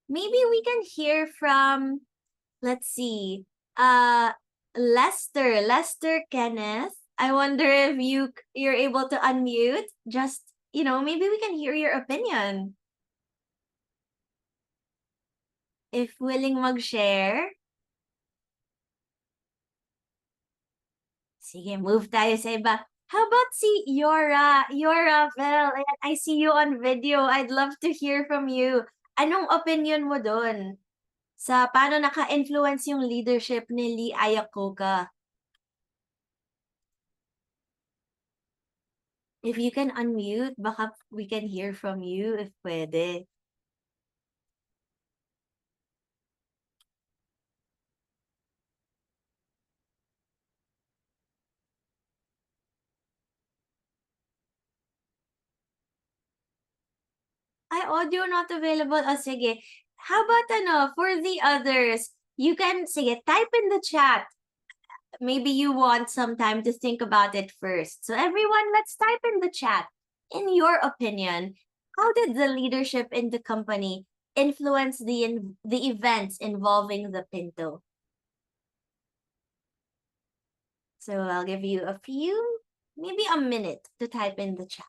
we can hear from, let's see, Lester Kenneth. I wonder if you're able to unmute. Just, maybe we can hear your opinion. If willing mag-share. Sige, move tayo sa iba. How about si Yora? Yora, Vel, I see you on video. I'd love to hear from you. Anong opinion mo doon? Sa paano naka-influence yung leadership ni Lee Iacocca? If you can unmute, baka we can hear from you if pwede. Ay, audio not available. Oh, sige. How about for the others? You can, sige, type in the chat. Maybe you want some time to think about it first. So everyone, let's type in the chat. In your opinion, how did the leadership in the company influence the events involving the Pinto? So I'll give you a few, maybe a minute to type in the chat.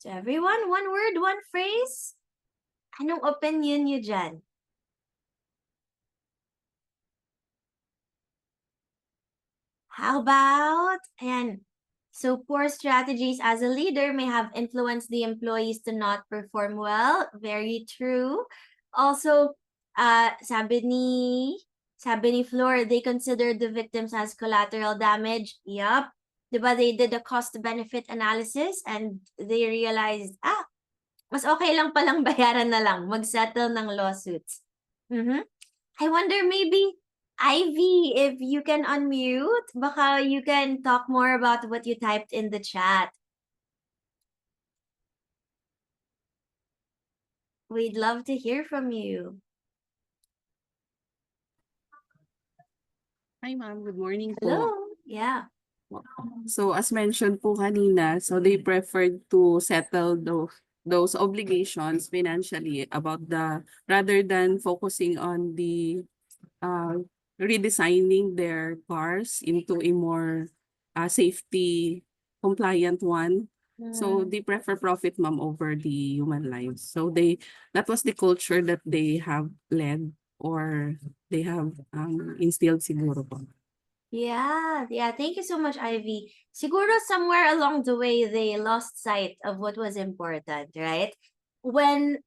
So everyone, one word, one phrase. Anong opinion niyo dyan? How about, and so poor strategies as a leader may have influenced the employees to not perform well. Very true. Also, sabi ni Flor, they considered the victims as collateral damage. Yup. Diba, they did a cost-benefit analysis and they realized, mas okay lang palang bayaran na lang, mag-settle ng lawsuits. I wonder maybe, Ivy, if you can unmute, baka you can talk more about what you typed in the chat. We'd love to hear from you. Hi ma'am, good morning Hello. po. Yeah. So as mentioned po kanina, so they preferred to settle those obligations financially rather than focusing on the uh, redesigning their cars into a more safety compliant one. So they prefer profit, ma'am, over the human lives. So that was the culture that they have led or they have instilled siguro po. Yeah, yeah. Thank you so much, Ivy. Siguro somewhere along the way they lost sight of what was important, right? When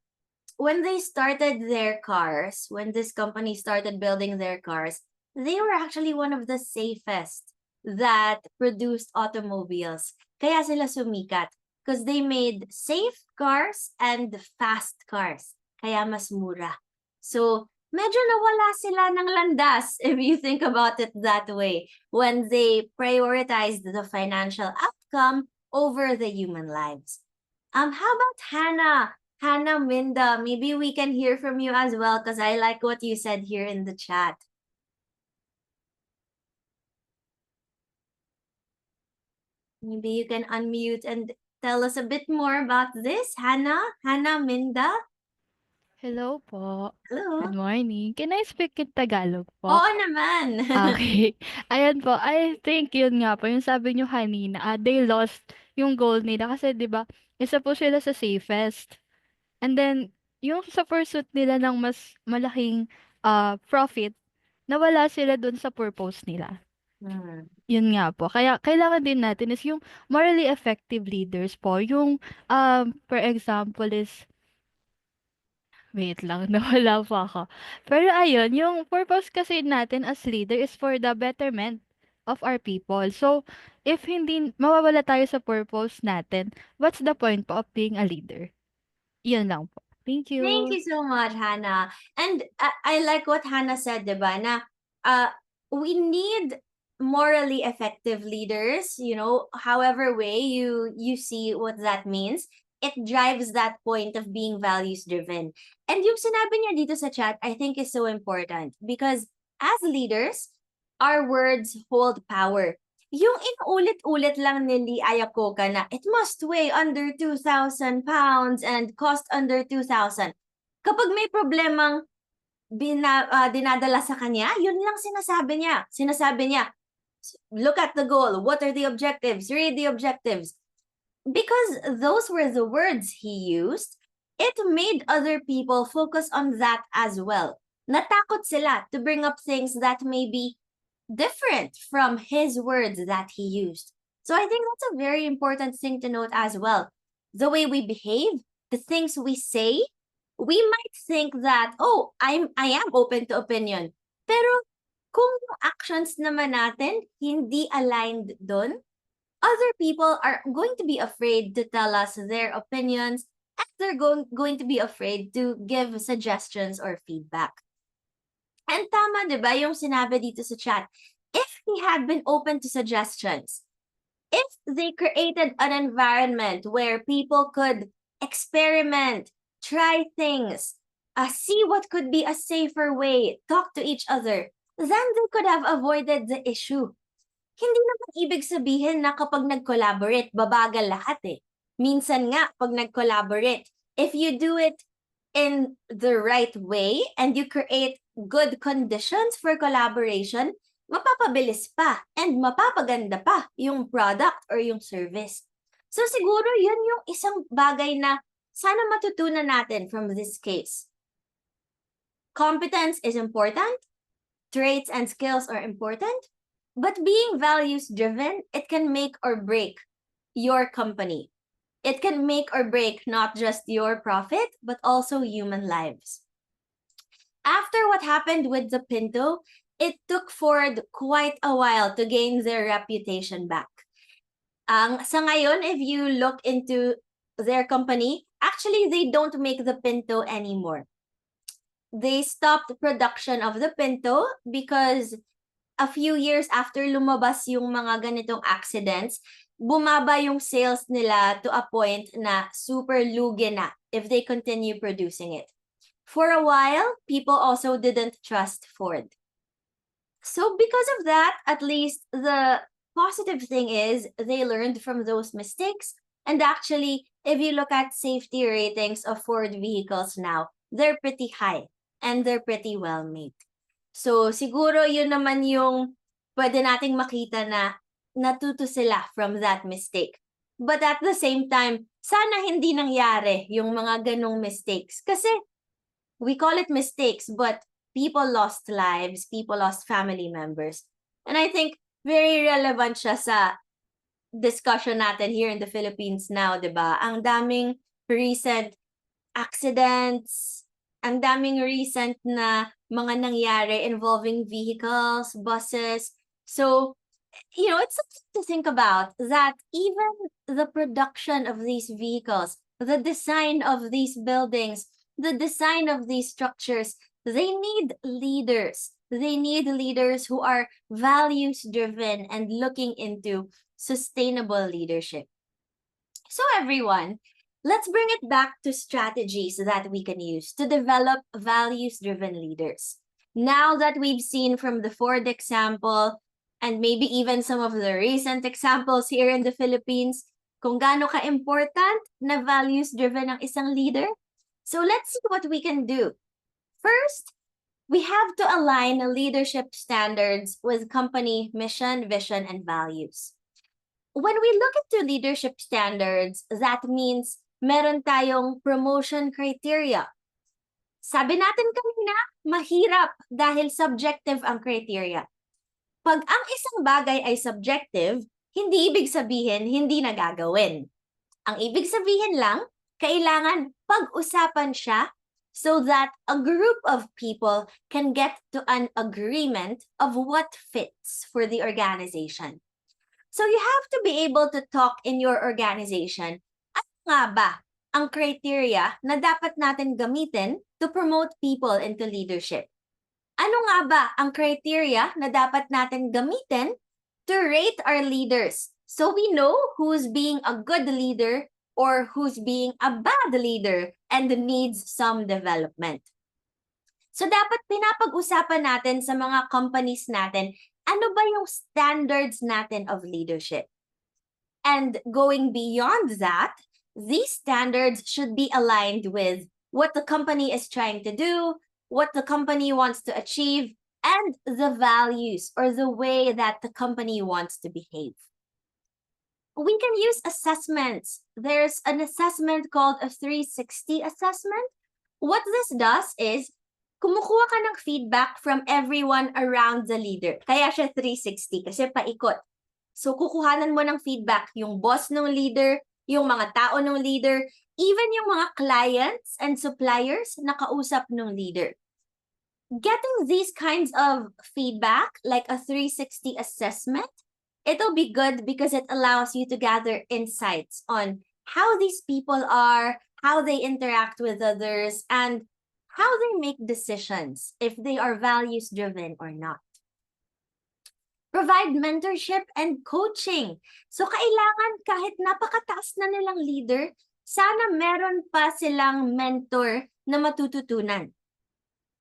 when they started their cars, when this company started building their cars, they were actually one of the safest that produced automobiles. Kaya sila sumikat because they made safe cars and fast cars. Kaya mas mura. So, medyo nawala sila ng landas if you think about it that way when they prioritized the financial outcome over the human lives. How about Hannah? Hannah Minda, maybe we can hear from you as well because I like what you said here in the chat. Maybe you can unmute and tell us a bit more about this. Hannah Minda. Hello po. Hello. Good morning. Can I speak in Tagalog po? Oo naman. Okay. Ayan po, I think yun nga po, yung sabi niyo kanina, they lost yung goal nila kasi 'di ba, isa po sila sa safest. And then yung sa pursuit nila ng mas malaking profit, nawala sila dun sa purpose nila. Hmm. Yun nga po. Kaya kailangan din natin is yung morally effective leaders po, yung for example is wait lang, nawala pa ako. Pero ayun, yung purpose kasi natin as leader is for the betterment of our people. So, if hindi mawawala tayo sa purpose natin, what's the point po of being a leader? Yun lang po. Thank Thank you. you so much, Hannah. And I like what Hannah said, diba, na we need morally effective leaders, however way you see what that means. It drives that point of being values driven. And yung sinabi niya dito sa chat, I think is so important because as leaders, our words hold power. Yung inuulit-ulit lang ni Ayakoka na it must weigh under 2,000 pounds and cost under 2,000. Kapag may problemang dinadala sa kanya, yun lang sinasabi niya. Sinasabi niya, look at the goal. What are the objectives? Read the objectives. Because those were the words he used, it made other people focus on that as well. Natakot sila to bring up things that may be different from his words that he used. So I think that's a very important thing to note as well. The way we behave, the things we say, we might think that, oh, I am open to opinion. Pero kung yung actions naman natin hindi aligned dun, other people are going to be afraid to tell us their opinions and they're going to be afraid to give suggestions or feedback. And tama, di ba, yung sinabi dito sa chat, if he had been open to suggestions, if they created an environment where people could experiment, try things, see what could be a safer way, talk to each other, then they could have avoided the issue. Hindi naman ibig sabihin na kapag nag-collaborate, babagal lahat eh. Minsan nga, pag nag-collaborate, if you do it in the right way and you create good conditions for collaboration, mapapabilis pa and mapapaganda pa yung product or yung service. So siguro yun yung isang bagay na sana matutunan natin from this case. Competence is important, traits and skills are important, but being values-driven, it can make or break your company. It can make or break not just your profit, but also human lives. After what happened with the Pinto, it took Ford quite a while to gain their reputation back. Sa ngayon, if you look into their company, actually, they don't make the Pinto anymore. They stopped production of the Pinto because a few years after lumabas yung mga ganitong accidents, bumaba yung sales nila to a point na super lugi na if they continue producing it. For a while, people also didn't trust Ford. So because of that, at least the positive thing is they learned from those mistakes and actually if you look at safety ratings of Ford vehicles now, they're pretty high and they're pretty well made. So siguro yun naman yung pwede nating makita na natuto sila from that mistake. But at the same time, sana hindi nangyari yung mga ganong mistakes. Kasi we call it mistakes, but people lost lives, people lost family members. And I think very relevant siya sa discussion natin here in the Philippines now, di ba? Ang daming recent accidents, ang daming recent na mga nangyari involving vehicles, buses. So, it's something to think about that even the production of these vehicles, the design of these buildings, the design of these structures, they need leaders. They need leaders who are values driven and looking into sustainable leadership. So everyone, let's bring it back to strategies that we can use to develop values-driven leaders. Now that we've seen from the Ford example, and maybe even some of the recent examples here in the Philippines, kung gaano ka-important na values-driven ang isang leader, so let's see what we can do. First, we have to align leadership standards with company mission, vision, and values. When we look into leadership standards, that means meron tayong promotion criteria. Sabi natin kanina, mahirap dahil subjective ang criteria. Pag ang isang bagay ay subjective, hindi ibig sabihin hindi nagagawin. Ang ibig sabihin lang, kailangan pag-usapan siya so that a group of people can get to an agreement of what fits for the organization. So you have to be able to talk in your organization. Ano nga ba ang criteria na dapat natin gamitin to promote people into leadership? Ano nga ba ang criteria na dapat natin gamitin to rate our leaders so we know who's being a good leader or who's being a bad leader and needs some development? So dapat pinapag-usapan natin sa mga companies natin, ano ba yung standards natin of leadership? And going beyond that, these standards should be aligned with what the company is trying to do, what the company wants to achieve, and the values or the way that the company wants to behave. We can use assessments. There's an assessment called a 360 assessment. What this does is, kumukuha ka ng feedback from everyone around the leader. Kaya siya 360 kasi paikot. So kukuhanan mo ng feedback yung boss ng leader, yung mga tao ng leader, even yung mga clients and suppliers na kausap ng leader. Getting these kinds of feedback, like a 360 assessment, it'll be good because it allows you to gather insights on how these people are, how they interact with others, and how they make decisions, if they are values-driven or not. Provide mentorship and coaching. So kailangan kahit napakataas na nilang leader, sana meron pa silang mentor na matututunan.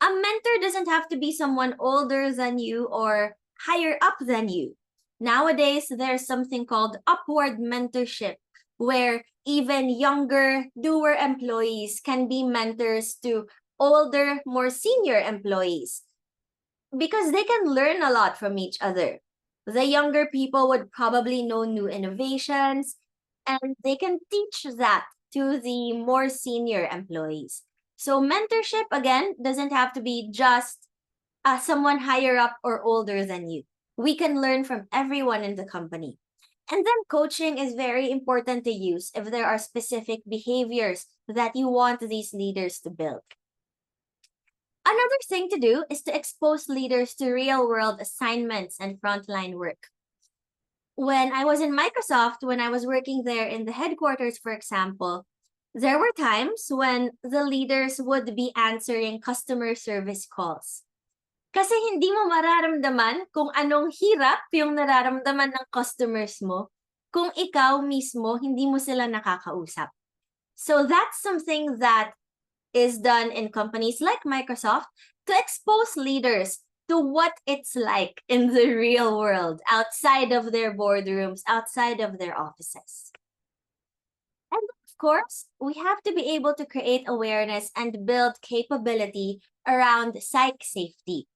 A mentor doesn't have to be someone older than you or higher up than you. Nowadays, there's something called upward mentorship, where even younger, newer employees can be mentors to older, more senior employees because they can learn a lot from each other. The younger people would probably know new innovations and they can teach that to the more senior employees. So mentorship, again, doesn't have to be just someone higher up or older than you. We can learn from everyone in the company. And then coaching is very important to use if there are specific behaviors that you want these leaders to build. Another thing to do is to expose leaders to real-world assignments and frontline work. When I was in Microsoft, when I was working there in the headquarters, for example, there were times when the leaders would be answering customer service calls. Kasi hindi mo mararamdaman kung anong hirap yung nararamdaman ng customers mo kung ikaw mismo hindi mo sila nakakausap. So that's something that is done in companies like Microsoft to expose leaders to what it's like in the real world, outside of their boardrooms, outside of their offices. And course, we have to be able to create awareness and build capability around psych safety.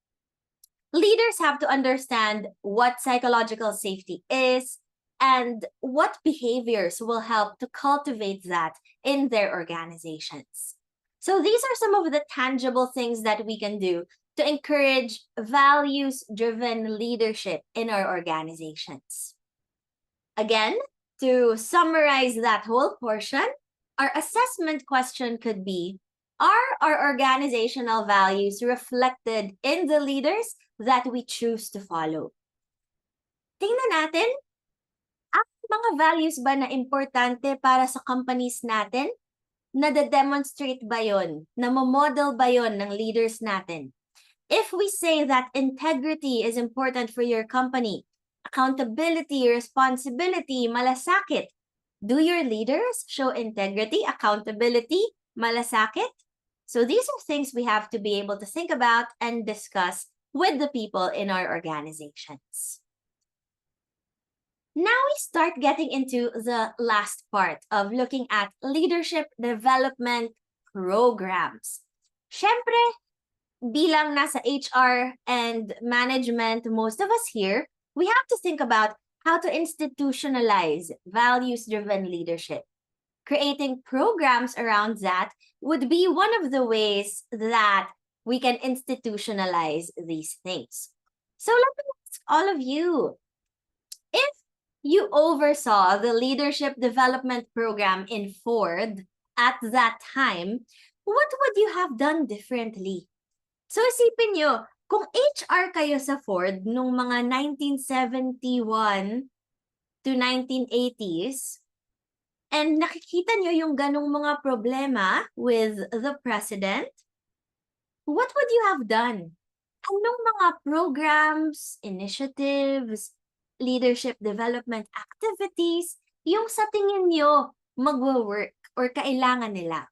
Leaders have to understand what psychological safety is and what behaviors will help to cultivate that in their organizations. So these are some of the tangible things that we can do to encourage values-driven leadership in our organizations. Again, to summarize that whole portion, our assessment question could be, are our organizational values reflected in the leaders that we choose to follow? Tingnan natin, ang mga values ba na importante para sa companies natin? Nade-demonstrate ba yon? Namomodel ba yon ng leaders natin? If we say that integrity is important for your company, accountability, responsibility, malasakit, do your leaders show integrity, accountability, malasakit? So these are things we have to be able to think about and discuss with the people in our organizations. Now we start getting into the last part of looking at leadership development programs. Syempre, bilang nasa HR and management, most of us here, we have to think about how to institutionalize values-driven leadership. Creating programs around that would be one of the ways that we can institutionalize these things. So let me ask all of you, if you oversaw the leadership development program in Ford at that time, what would you have done differently? So isipin nyo, kung HR kayo sa Ford nung mga 1971 to 1980s, and nakikita nyo yung ganong mga problema with the president, what would you have done? Anong mga programs, initiatives, leadership development activities yung sa tingin nyo magwo-work or kailangan nila?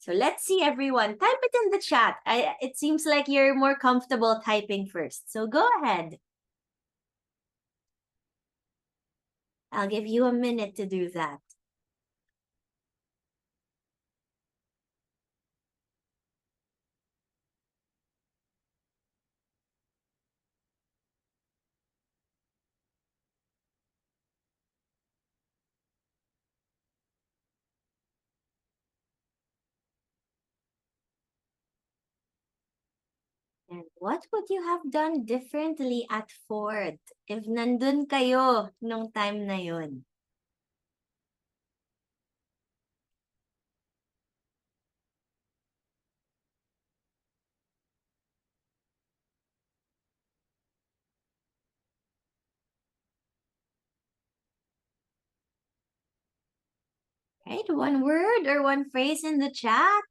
So let's see, everyone. Type it in the chat. It seems like you're more comfortable typing first. So go ahead. I'll give you a minute to do that. And what would you have done differently at Ford if nandun kayo nung time na yun? Right? One word or one phrase in the chat.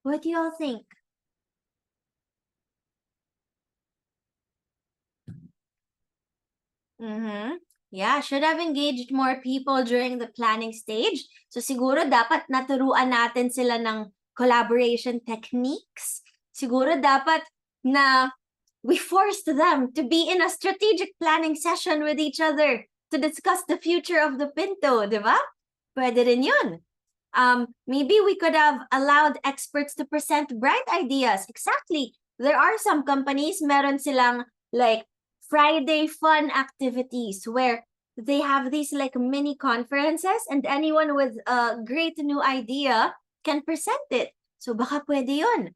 What do you all think? Yeah, should have engaged more people during the planning stage. So siguro dapat naturuan natin sila ng collaboration techniques. Siguro dapat na we forced them to be in a strategic planning session with each other to discuss the future of the Pinto, di ba? Pwede rin yun. Maybe we could have allowed experts to present bright ideas. Exactly. There are some companies, meron silang like Friday fun activities where they have these like mini conferences and anyone with a great new idea can present it. So baka pwede yun.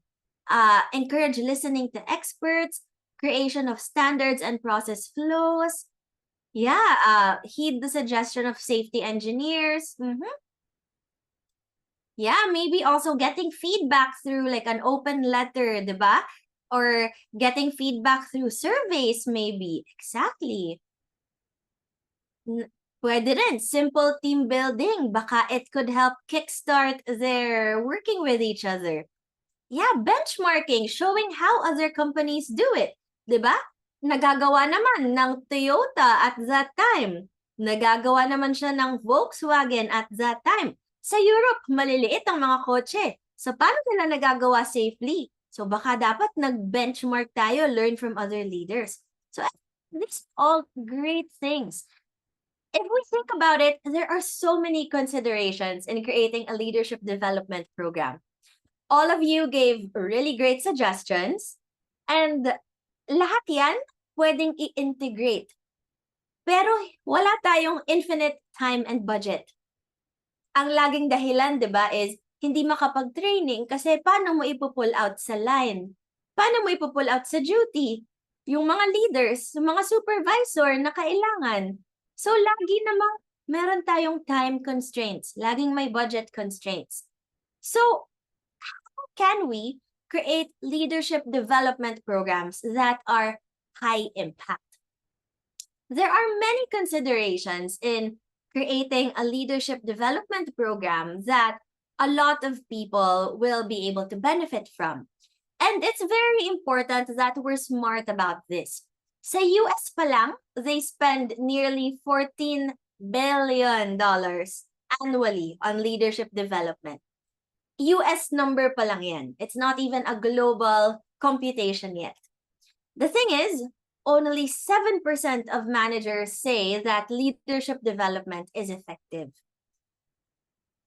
Encourage listening to experts, creation of standards and process flows. Yeah, heed the suggestion of safety engineers. Yeah, maybe also getting feedback through like an open letter, diba? Or getting feedback through surveys, maybe. Exactly. Pwede rin. Simple team building. Baka it could help kickstart their working with each other. Yeah, benchmarking, showing how other companies do it. Diba? Nagagawa naman ng Toyota at that time. Nagagawa naman siya ng Volkswagen at that time. Sa Europe, maliliit ang mga kotse. So, paano nila nagagawa safely? So baka dapat nag-benchmark tayo, learn from other leaders. So these are all great things. If we think about it, there are so many considerations in creating a leadership development program. All of you gave really great suggestions, and lahat yan pwedeng i-integrate. Pero wala tayong infinite time and budget. Ang laging dahilan, di ba, is hindi makapag-training kasi paano mo ipo-pull out sa line? Paano mo ipo-pull out sa duty? Yung mga leaders, yung mga supervisor na kailangan. So, lagi namang meron tayong time constraints. Laging may budget constraints. So, how can we create leadership development programs that are high impact? There are many considerations in creating a leadership development program that a lot of people will be able to benefit from. And it's very important that we're smart about this. Sa US pa lang, they spend nearly $14 billion annually on leadership development. US number pa lang yan. It's not even a global computation yet. The thing is, only 7% of managers say that leadership development is effective.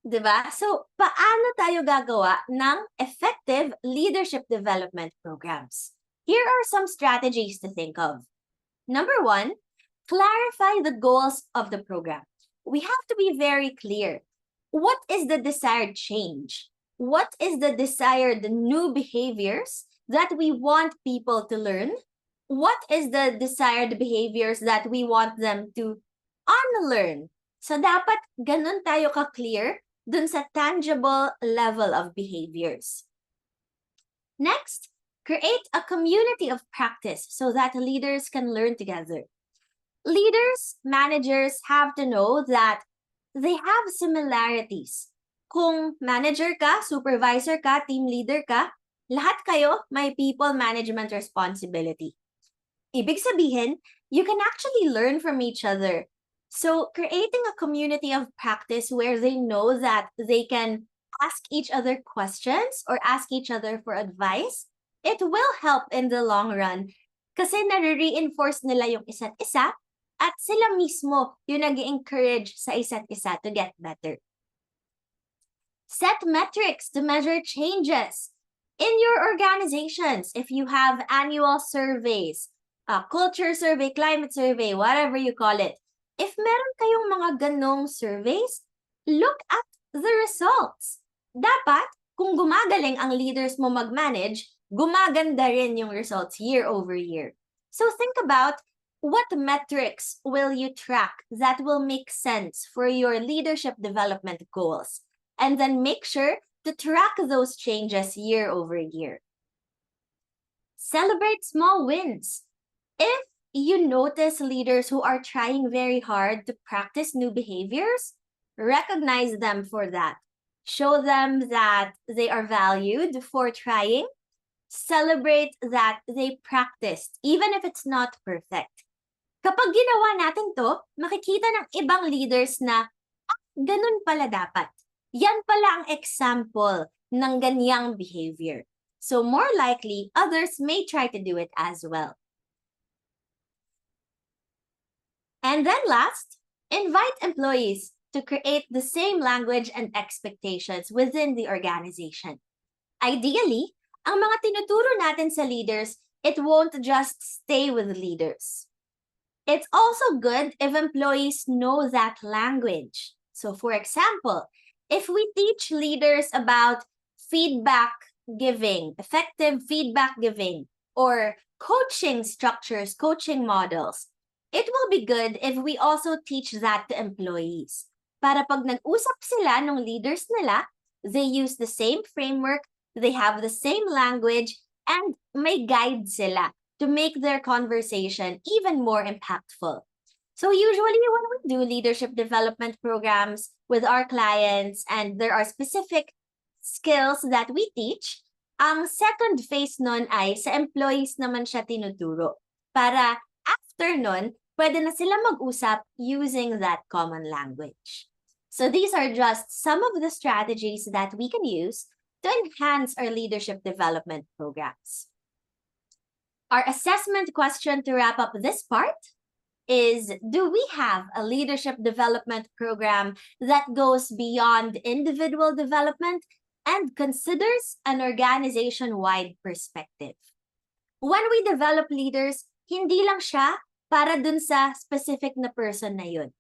Diba? So, paano tayo gagawa ng effective leadership development programs? Here are some strategies to think of. Number 1, clarify the goals of the program. We have to be very clear. What is the desired change? What is the desired new behaviors that we want people to learn? What is the desired behaviors that we want them to unlearn? So, dapat ganun tayo ka-clear dun sa tangible level of behaviors. Next, create a community of practice so that leaders can learn together. Leaders, managers have to know that they have similarities. Kung manager ka, supervisor ka, team leader ka, lahat kayo may people management responsibility. Ibig sabihin, you can actually learn from each other. So creating a community of practice where they know that they can ask each other questions or ask each other for advice, it will help in the long run kasi nare-reinforce nila yung isa't isa at sila mismo yung nag-encourage sa isa't isa to get better. Set metrics to measure changes in your organizations. If you have annual surveys, culture survey, climate survey, whatever you call it, if meron kayong mga ganong surveys, look at the results. Dapat, kung gumagaling ang leaders mo mag-manage, gumaganda rin yung results year over year. So think about what metrics will you track that will make sense for your leadership development goals, and then make sure to track those changes year over year. Celebrate small wins. If you notice leaders who are trying very hard to practice new behaviors, recognize them for that. Show them that they are valued for trying. Celebrate that they practiced, even if it's not perfect. Kapag ginawa natin to, makikita ng ibang leaders na, ganun pala dapat. Yan pala ang example ng ganyang behavior. So more likely, others may try to do it as well. And then last, invite employees to create the same language and expectations within the organization. Ideally, ang mga tinuturo natin sa leaders, it won't just stay with leaders. It's also good if employees know that language. So for example, if we teach leaders about feedback giving, effective feedback giving, or coaching structures, coaching models, it will be good if we also teach that to employees. Para pag nag-usap sila ng leaders nila, they use the same framework, they have the same language, and may guide sila to make their conversation even more impactful. So usually when we do leadership development programs with our clients and there are specific skills that we teach, ang second phase nun ay sa employees naman siya tinuturo. Para after nun, pwede na sila mag-usap using that common language. So these are just some of the strategies that we can use to enhance our leadership development programs. Our assessment question to wrap up this part is, do we have a leadership development program that goes beyond individual development and considers an organization-wide perspective? When we develop leaders, hindi lang siya para dun sa specific na person na yun.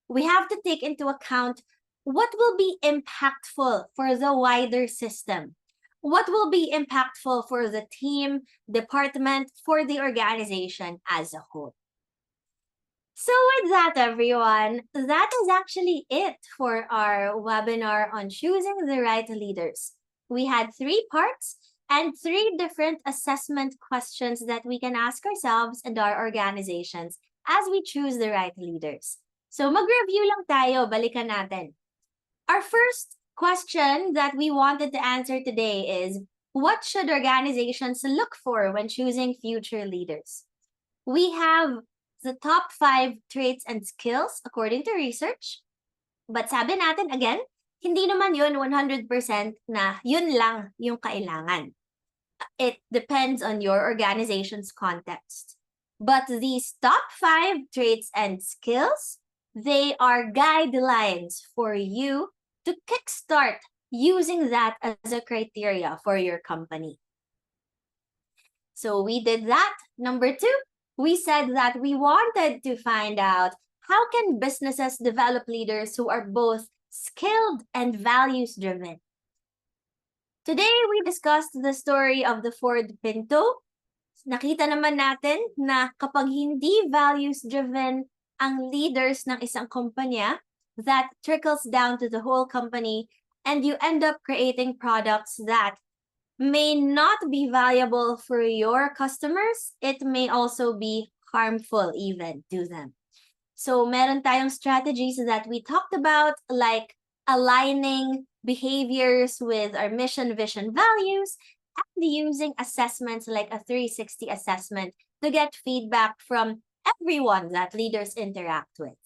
We have to take into account what will be impactful for the wider system. What will be impactful for the team, department, for the organization as a whole. So with that, everyone, that is actually it for our webinar on choosing the right leaders. We had 3 parts and 3 different assessment questions that we can ask ourselves and our organizations as we choose the right leaders. So mag-review lang tayo, balikan natin. Our first question that we wanted to answer today is, what should organizations look for when choosing future leaders? We have the top 5 traits and skills according to research. But sabi natin again, hindi naman yun 100% na yun lang yung kailangan. It depends on your organization's context. But these top 5 traits and skills, they are guidelines for you to kickstart using that as a criteria for your company. So we did that. Number 2, we said that we wanted to find out how can businesses develop leaders who are both skilled and values-driven. Today, we discussed the story of the Ford Pinto. Nakita naman natin na kapag hindi values-driven ang leaders ng isang kumpanya, that trickles down to the whole company and you end up creating products that may not be valuable for your customers. It may also be harmful even to them. So meron tayong strategies that we talked about, like aligning behaviors with our mission, vision, values, and using assessments like a 360 assessment to get feedback from everyone that leaders interact with.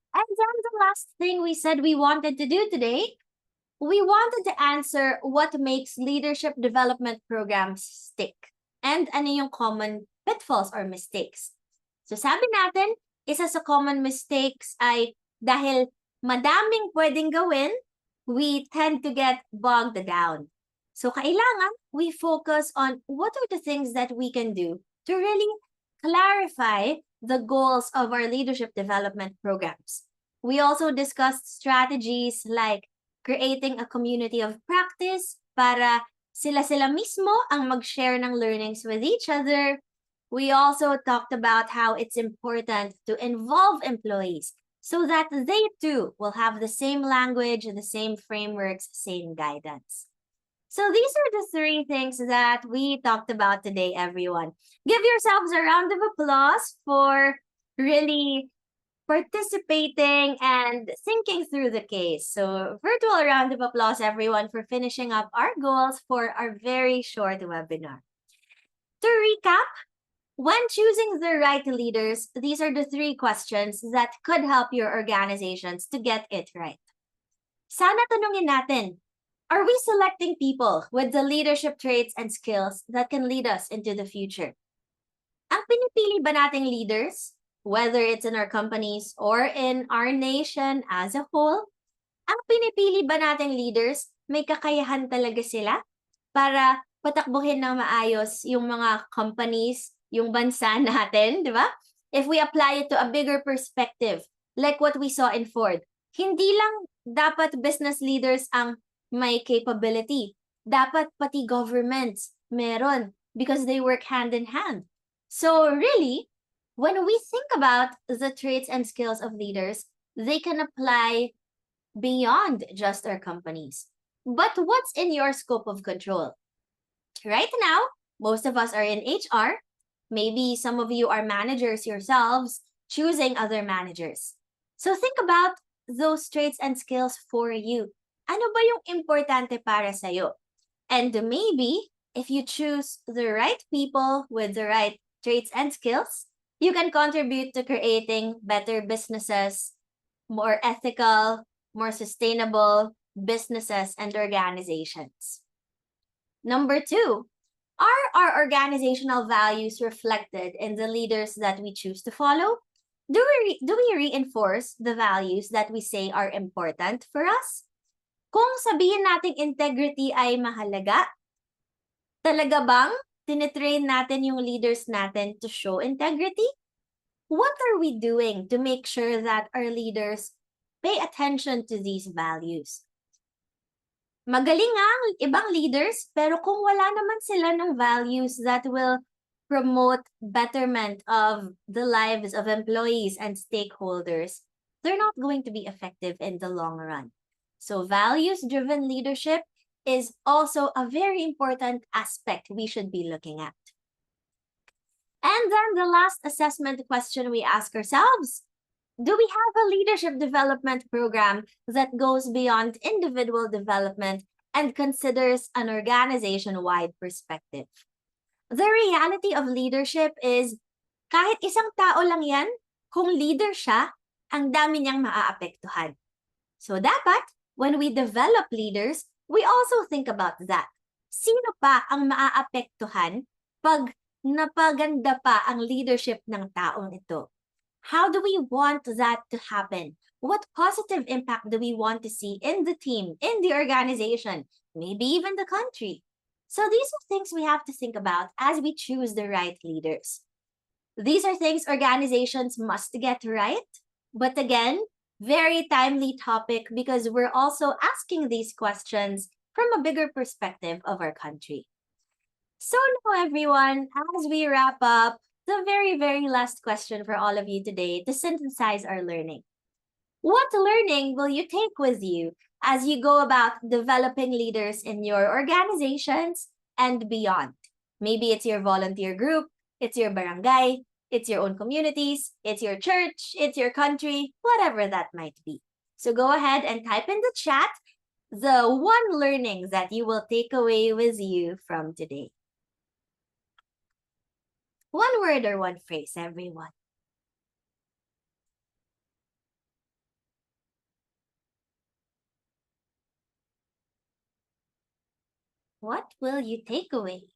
And then the last thing we said we wanted to do today, we wanted to answer what makes leadership development programs stick and ano yung common pitfalls or mistakes. So sabi natin, isa sa common mistakes ay dahil madaming pwedeng gawin, we tend to get bogged down. So kailangan we focus on what are the things that we can do to really clarify the goals of our leadership development programs. We also discussed strategies like creating a community of practice para sila mismo ang mag-share ng learnings with each other. We also talked about how it's important to involve employees so that they too will have the same language, the same frameworks, same guidance. So these are the 3 things that we talked about today, everyone. Give yourselves a round of applause for really participating and thinking through the case. So virtual round of applause, everyone, for finishing up our goals for our very short webinar. To recap, when choosing the right leaders, these are the 3 questions that could help your organizations to get it right. Sana tanungin natin, are we selecting people with the leadership traits and skills that can lead us into the future? Ang pinipili ba nating leaders, whether it's in our companies or in our nation as a whole, ang pinipili ba nating leaders, may kakayahan talaga sila para patakbuhin ng maayos yung mga companies, yung bansa natin, di ba? If we apply it to a bigger perspective, like what we saw in Ford, hindi lang dapat business leaders ang may capability. Dapat pati governments meron because they work hand in hand. So really, when we think about the traits and skills of leaders, they can apply beyond just our companies. But what's in your scope of control? Right now, most of us are in HR. Maybe some of you are managers yourselves, choosing other managers. So think about those traits and skills for you. Ano ba yung importante para sa'yo? And maybe, if you choose the right people with the right traits and skills, you can contribute to creating better businesses, more ethical, more sustainable businesses, and organizations. Number 2, are our organizational values reflected in the leaders that we choose to follow? Do we reinforce the values that we say are important for us? Kung sabihin nating integrity ay mahalaga, talaga bang tinitrain natin yung leaders natin to show integrity? What are we doing to make sure that our leaders pay attention to these values? Magaling nga ang ibang leaders, pero kung wala naman sila ng values that will promote betterment of the lives of employees and stakeholders, they're not going to be effective in the long run. So values-driven leadership is also a very important aspect we should be looking at. And then the last assessment question we ask ourselves, do we have a leadership development program that goes beyond individual development and considers an organization-wide perspective? The reality of leadership is, kahit isang tao lang yan, kung leader siya, ang dami niyang maaapektuhan. So dapat, when we develop leaders, we also think about that. Sino pa ang maaapektuhan pag napaganda pa ang leadership ng taong ito? How do we want that to happen? What positive impact do we want to see in the team, in the organization, maybe even the country? So these are things we have to think about as we choose the right leaders. These are things organizations must get right. But again, very timely topic because we're also asking these questions from a bigger perspective of our country. So now everyone, as we wrap up, the very, very last question for all of you today to synthesize our learning. What learning will you take with you as you go about developing leaders in your organizations and beyond? Maybe it's your volunteer group, it's your barangay, it's your own communities, it's your church, it's your country, whatever that might be. So go ahead and type in the chat the one learning that you will take away with you from today. One word or one phrase, everyone. What will you take away?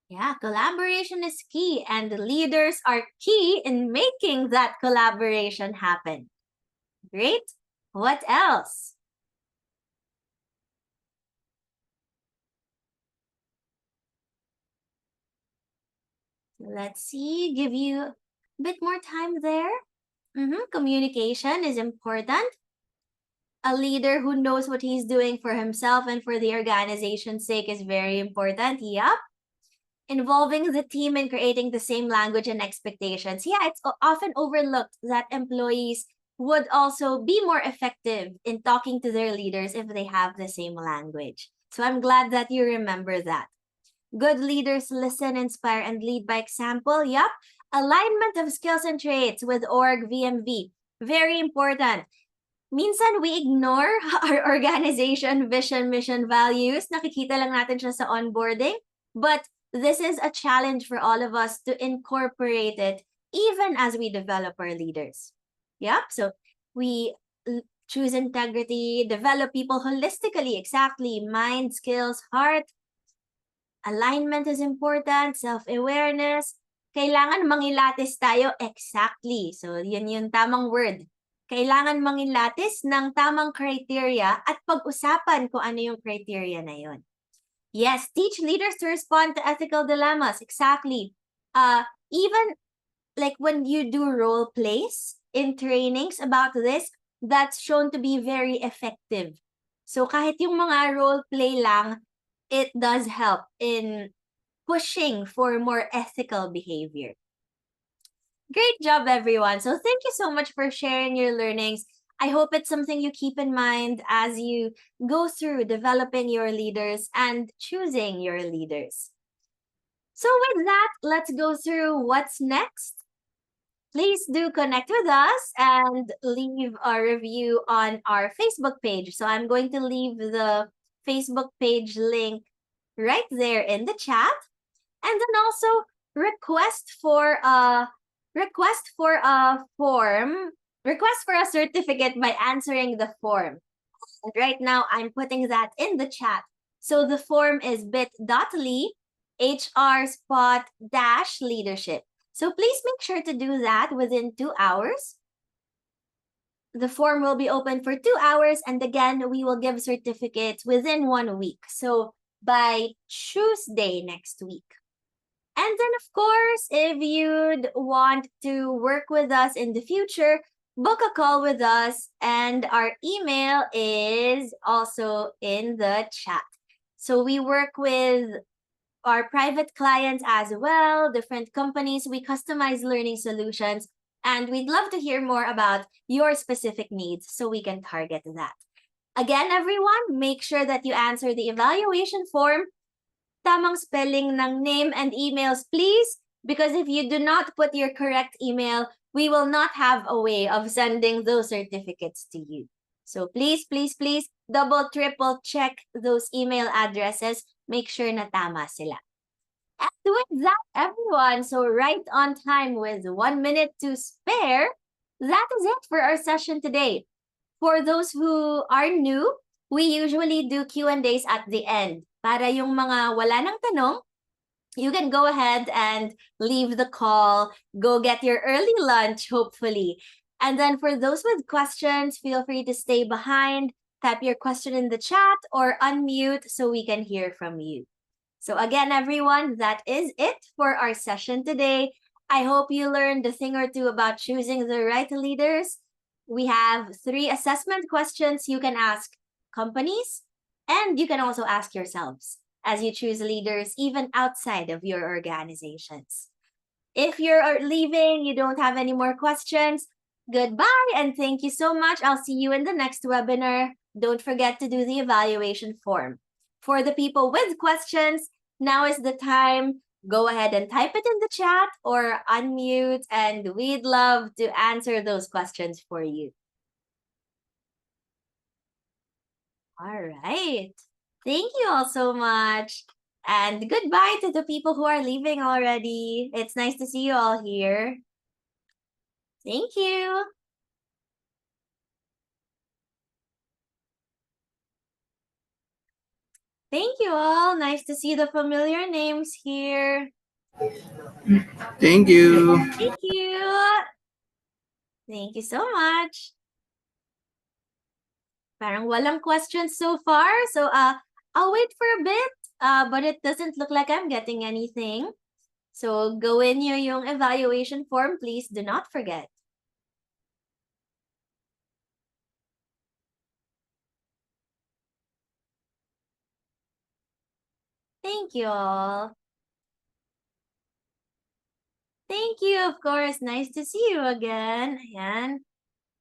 Yeah, collaboration is key, and the leaders are key in making that collaboration happen. Great. What else? Let's see, give you a bit more time there. Communication is important. A leader who knows what he's doing for himself and for the organization's sake is very important. Yup. Involving the team in creating the same language and expectations. Yeah, it's often overlooked that employees would also be more effective in talking to their leaders if they have the same language. So I'm glad that you remember that. Good leaders listen, inspire, and lead by example. Yup. Alignment of skills and traits with org VMV. Very important. Minsan we ignore our organization, vision, mission, values. Nakikita lang natin siya sa onboarding. But this is a challenge for all of us to incorporate it even as we develop our leaders. Yep, so we choose integrity, develop people holistically, exactly, mind, skills, heart. Alignment is important, self-awareness. Kailangan mangilatis tayo, exactly. So yun yung tamang word. Kailangan mangilatis ng tamang criteria at pag-usapan kung ano yung criteria na yun. Yes, teach leaders to respond to ethical dilemmas. Exactly. Even like when you do role plays in trainings about this, that's shown to be very effective. So kahit yung mga role play lang, it does help in pushing for more ethical behavior. Great job, everyone. So thank you so much for sharing your learnings. I hope it's something you keep in mind as you go through developing your leaders and choosing your leaders. So with that, let's go through what's next. Please do connect with us and leave a review on our Facebook page. So I'm going to leave the Facebook page link right there in the chat. And then also request for a certificate by answering the form. And right now, I'm putting that in the chat. So the form is bit.ly HR spot dash leadership. So please make sure to do that within 2 hours. The form will be open for 2 hours. And again, we will give certificates within 1 week. So by Tuesday next week. And then, of course, if you'd want to work with us in the future, book a call with us. And our email is also in the chat. So we work with our private clients as well, different companies. We customize learning solutions. And we'd love to hear more about your specific needs so we can target that. Again, everyone, make sure that you answer the evaluation form. Tamang spelling ng name and emails, please. Because if you do not put your correct email, we will not have a way of sending those certificates to you. So please, please, please, double, triple check those email addresses. Make sure na tama sila. And with that, everyone, so right on time with 1 minute to spare, that is it for our session today. For those who are new, we usually do Q&As at the end. Para yung mga wala ng tanong, you can go ahead and leave the call, go get your early lunch, hopefully. And then for those with questions, feel free to stay behind, type your question in the chat, or unmute so we can hear from you. So again, everyone, that is it for our session today. I hope you learned a thing or two about choosing the right leaders. We have 3 assessment questions you can ask companies, and you can also ask yourselves as you choose leaders even outside of your organizations. If you're leaving, you don't have any more questions, goodbye and thank you so much. I'll see you in the next webinar. Don't forget to do the evaluation form. For the people with questions, now is the time. Go ahead and type it in the chat or unmute, and we'd love to answer those questions for you. All right. Thank you all so much. And goodbye to the people who are leaving already. It's nice to see you all here. Thank you. Thank you all. Nice to see the familiar names here. Thank you. Thank you. Thank you so much. Parang walang questions so far. So I'll wait for a bit, but it doesn't look like I'm getting anything. So go in yung evaluation form, please do not forget. Thank you all. Thank you, of course. Nice to see you again. Ayan.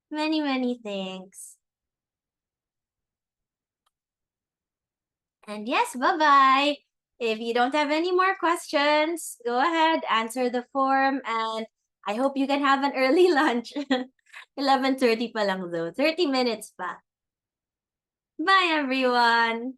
Many, many thanks. And yes, bye-bye. If you don't have any more questions, go ahead, answer the form, and I hope you can have an early lunch. 11:30 pa lang though, 30 minutes pa. Bye, everyone.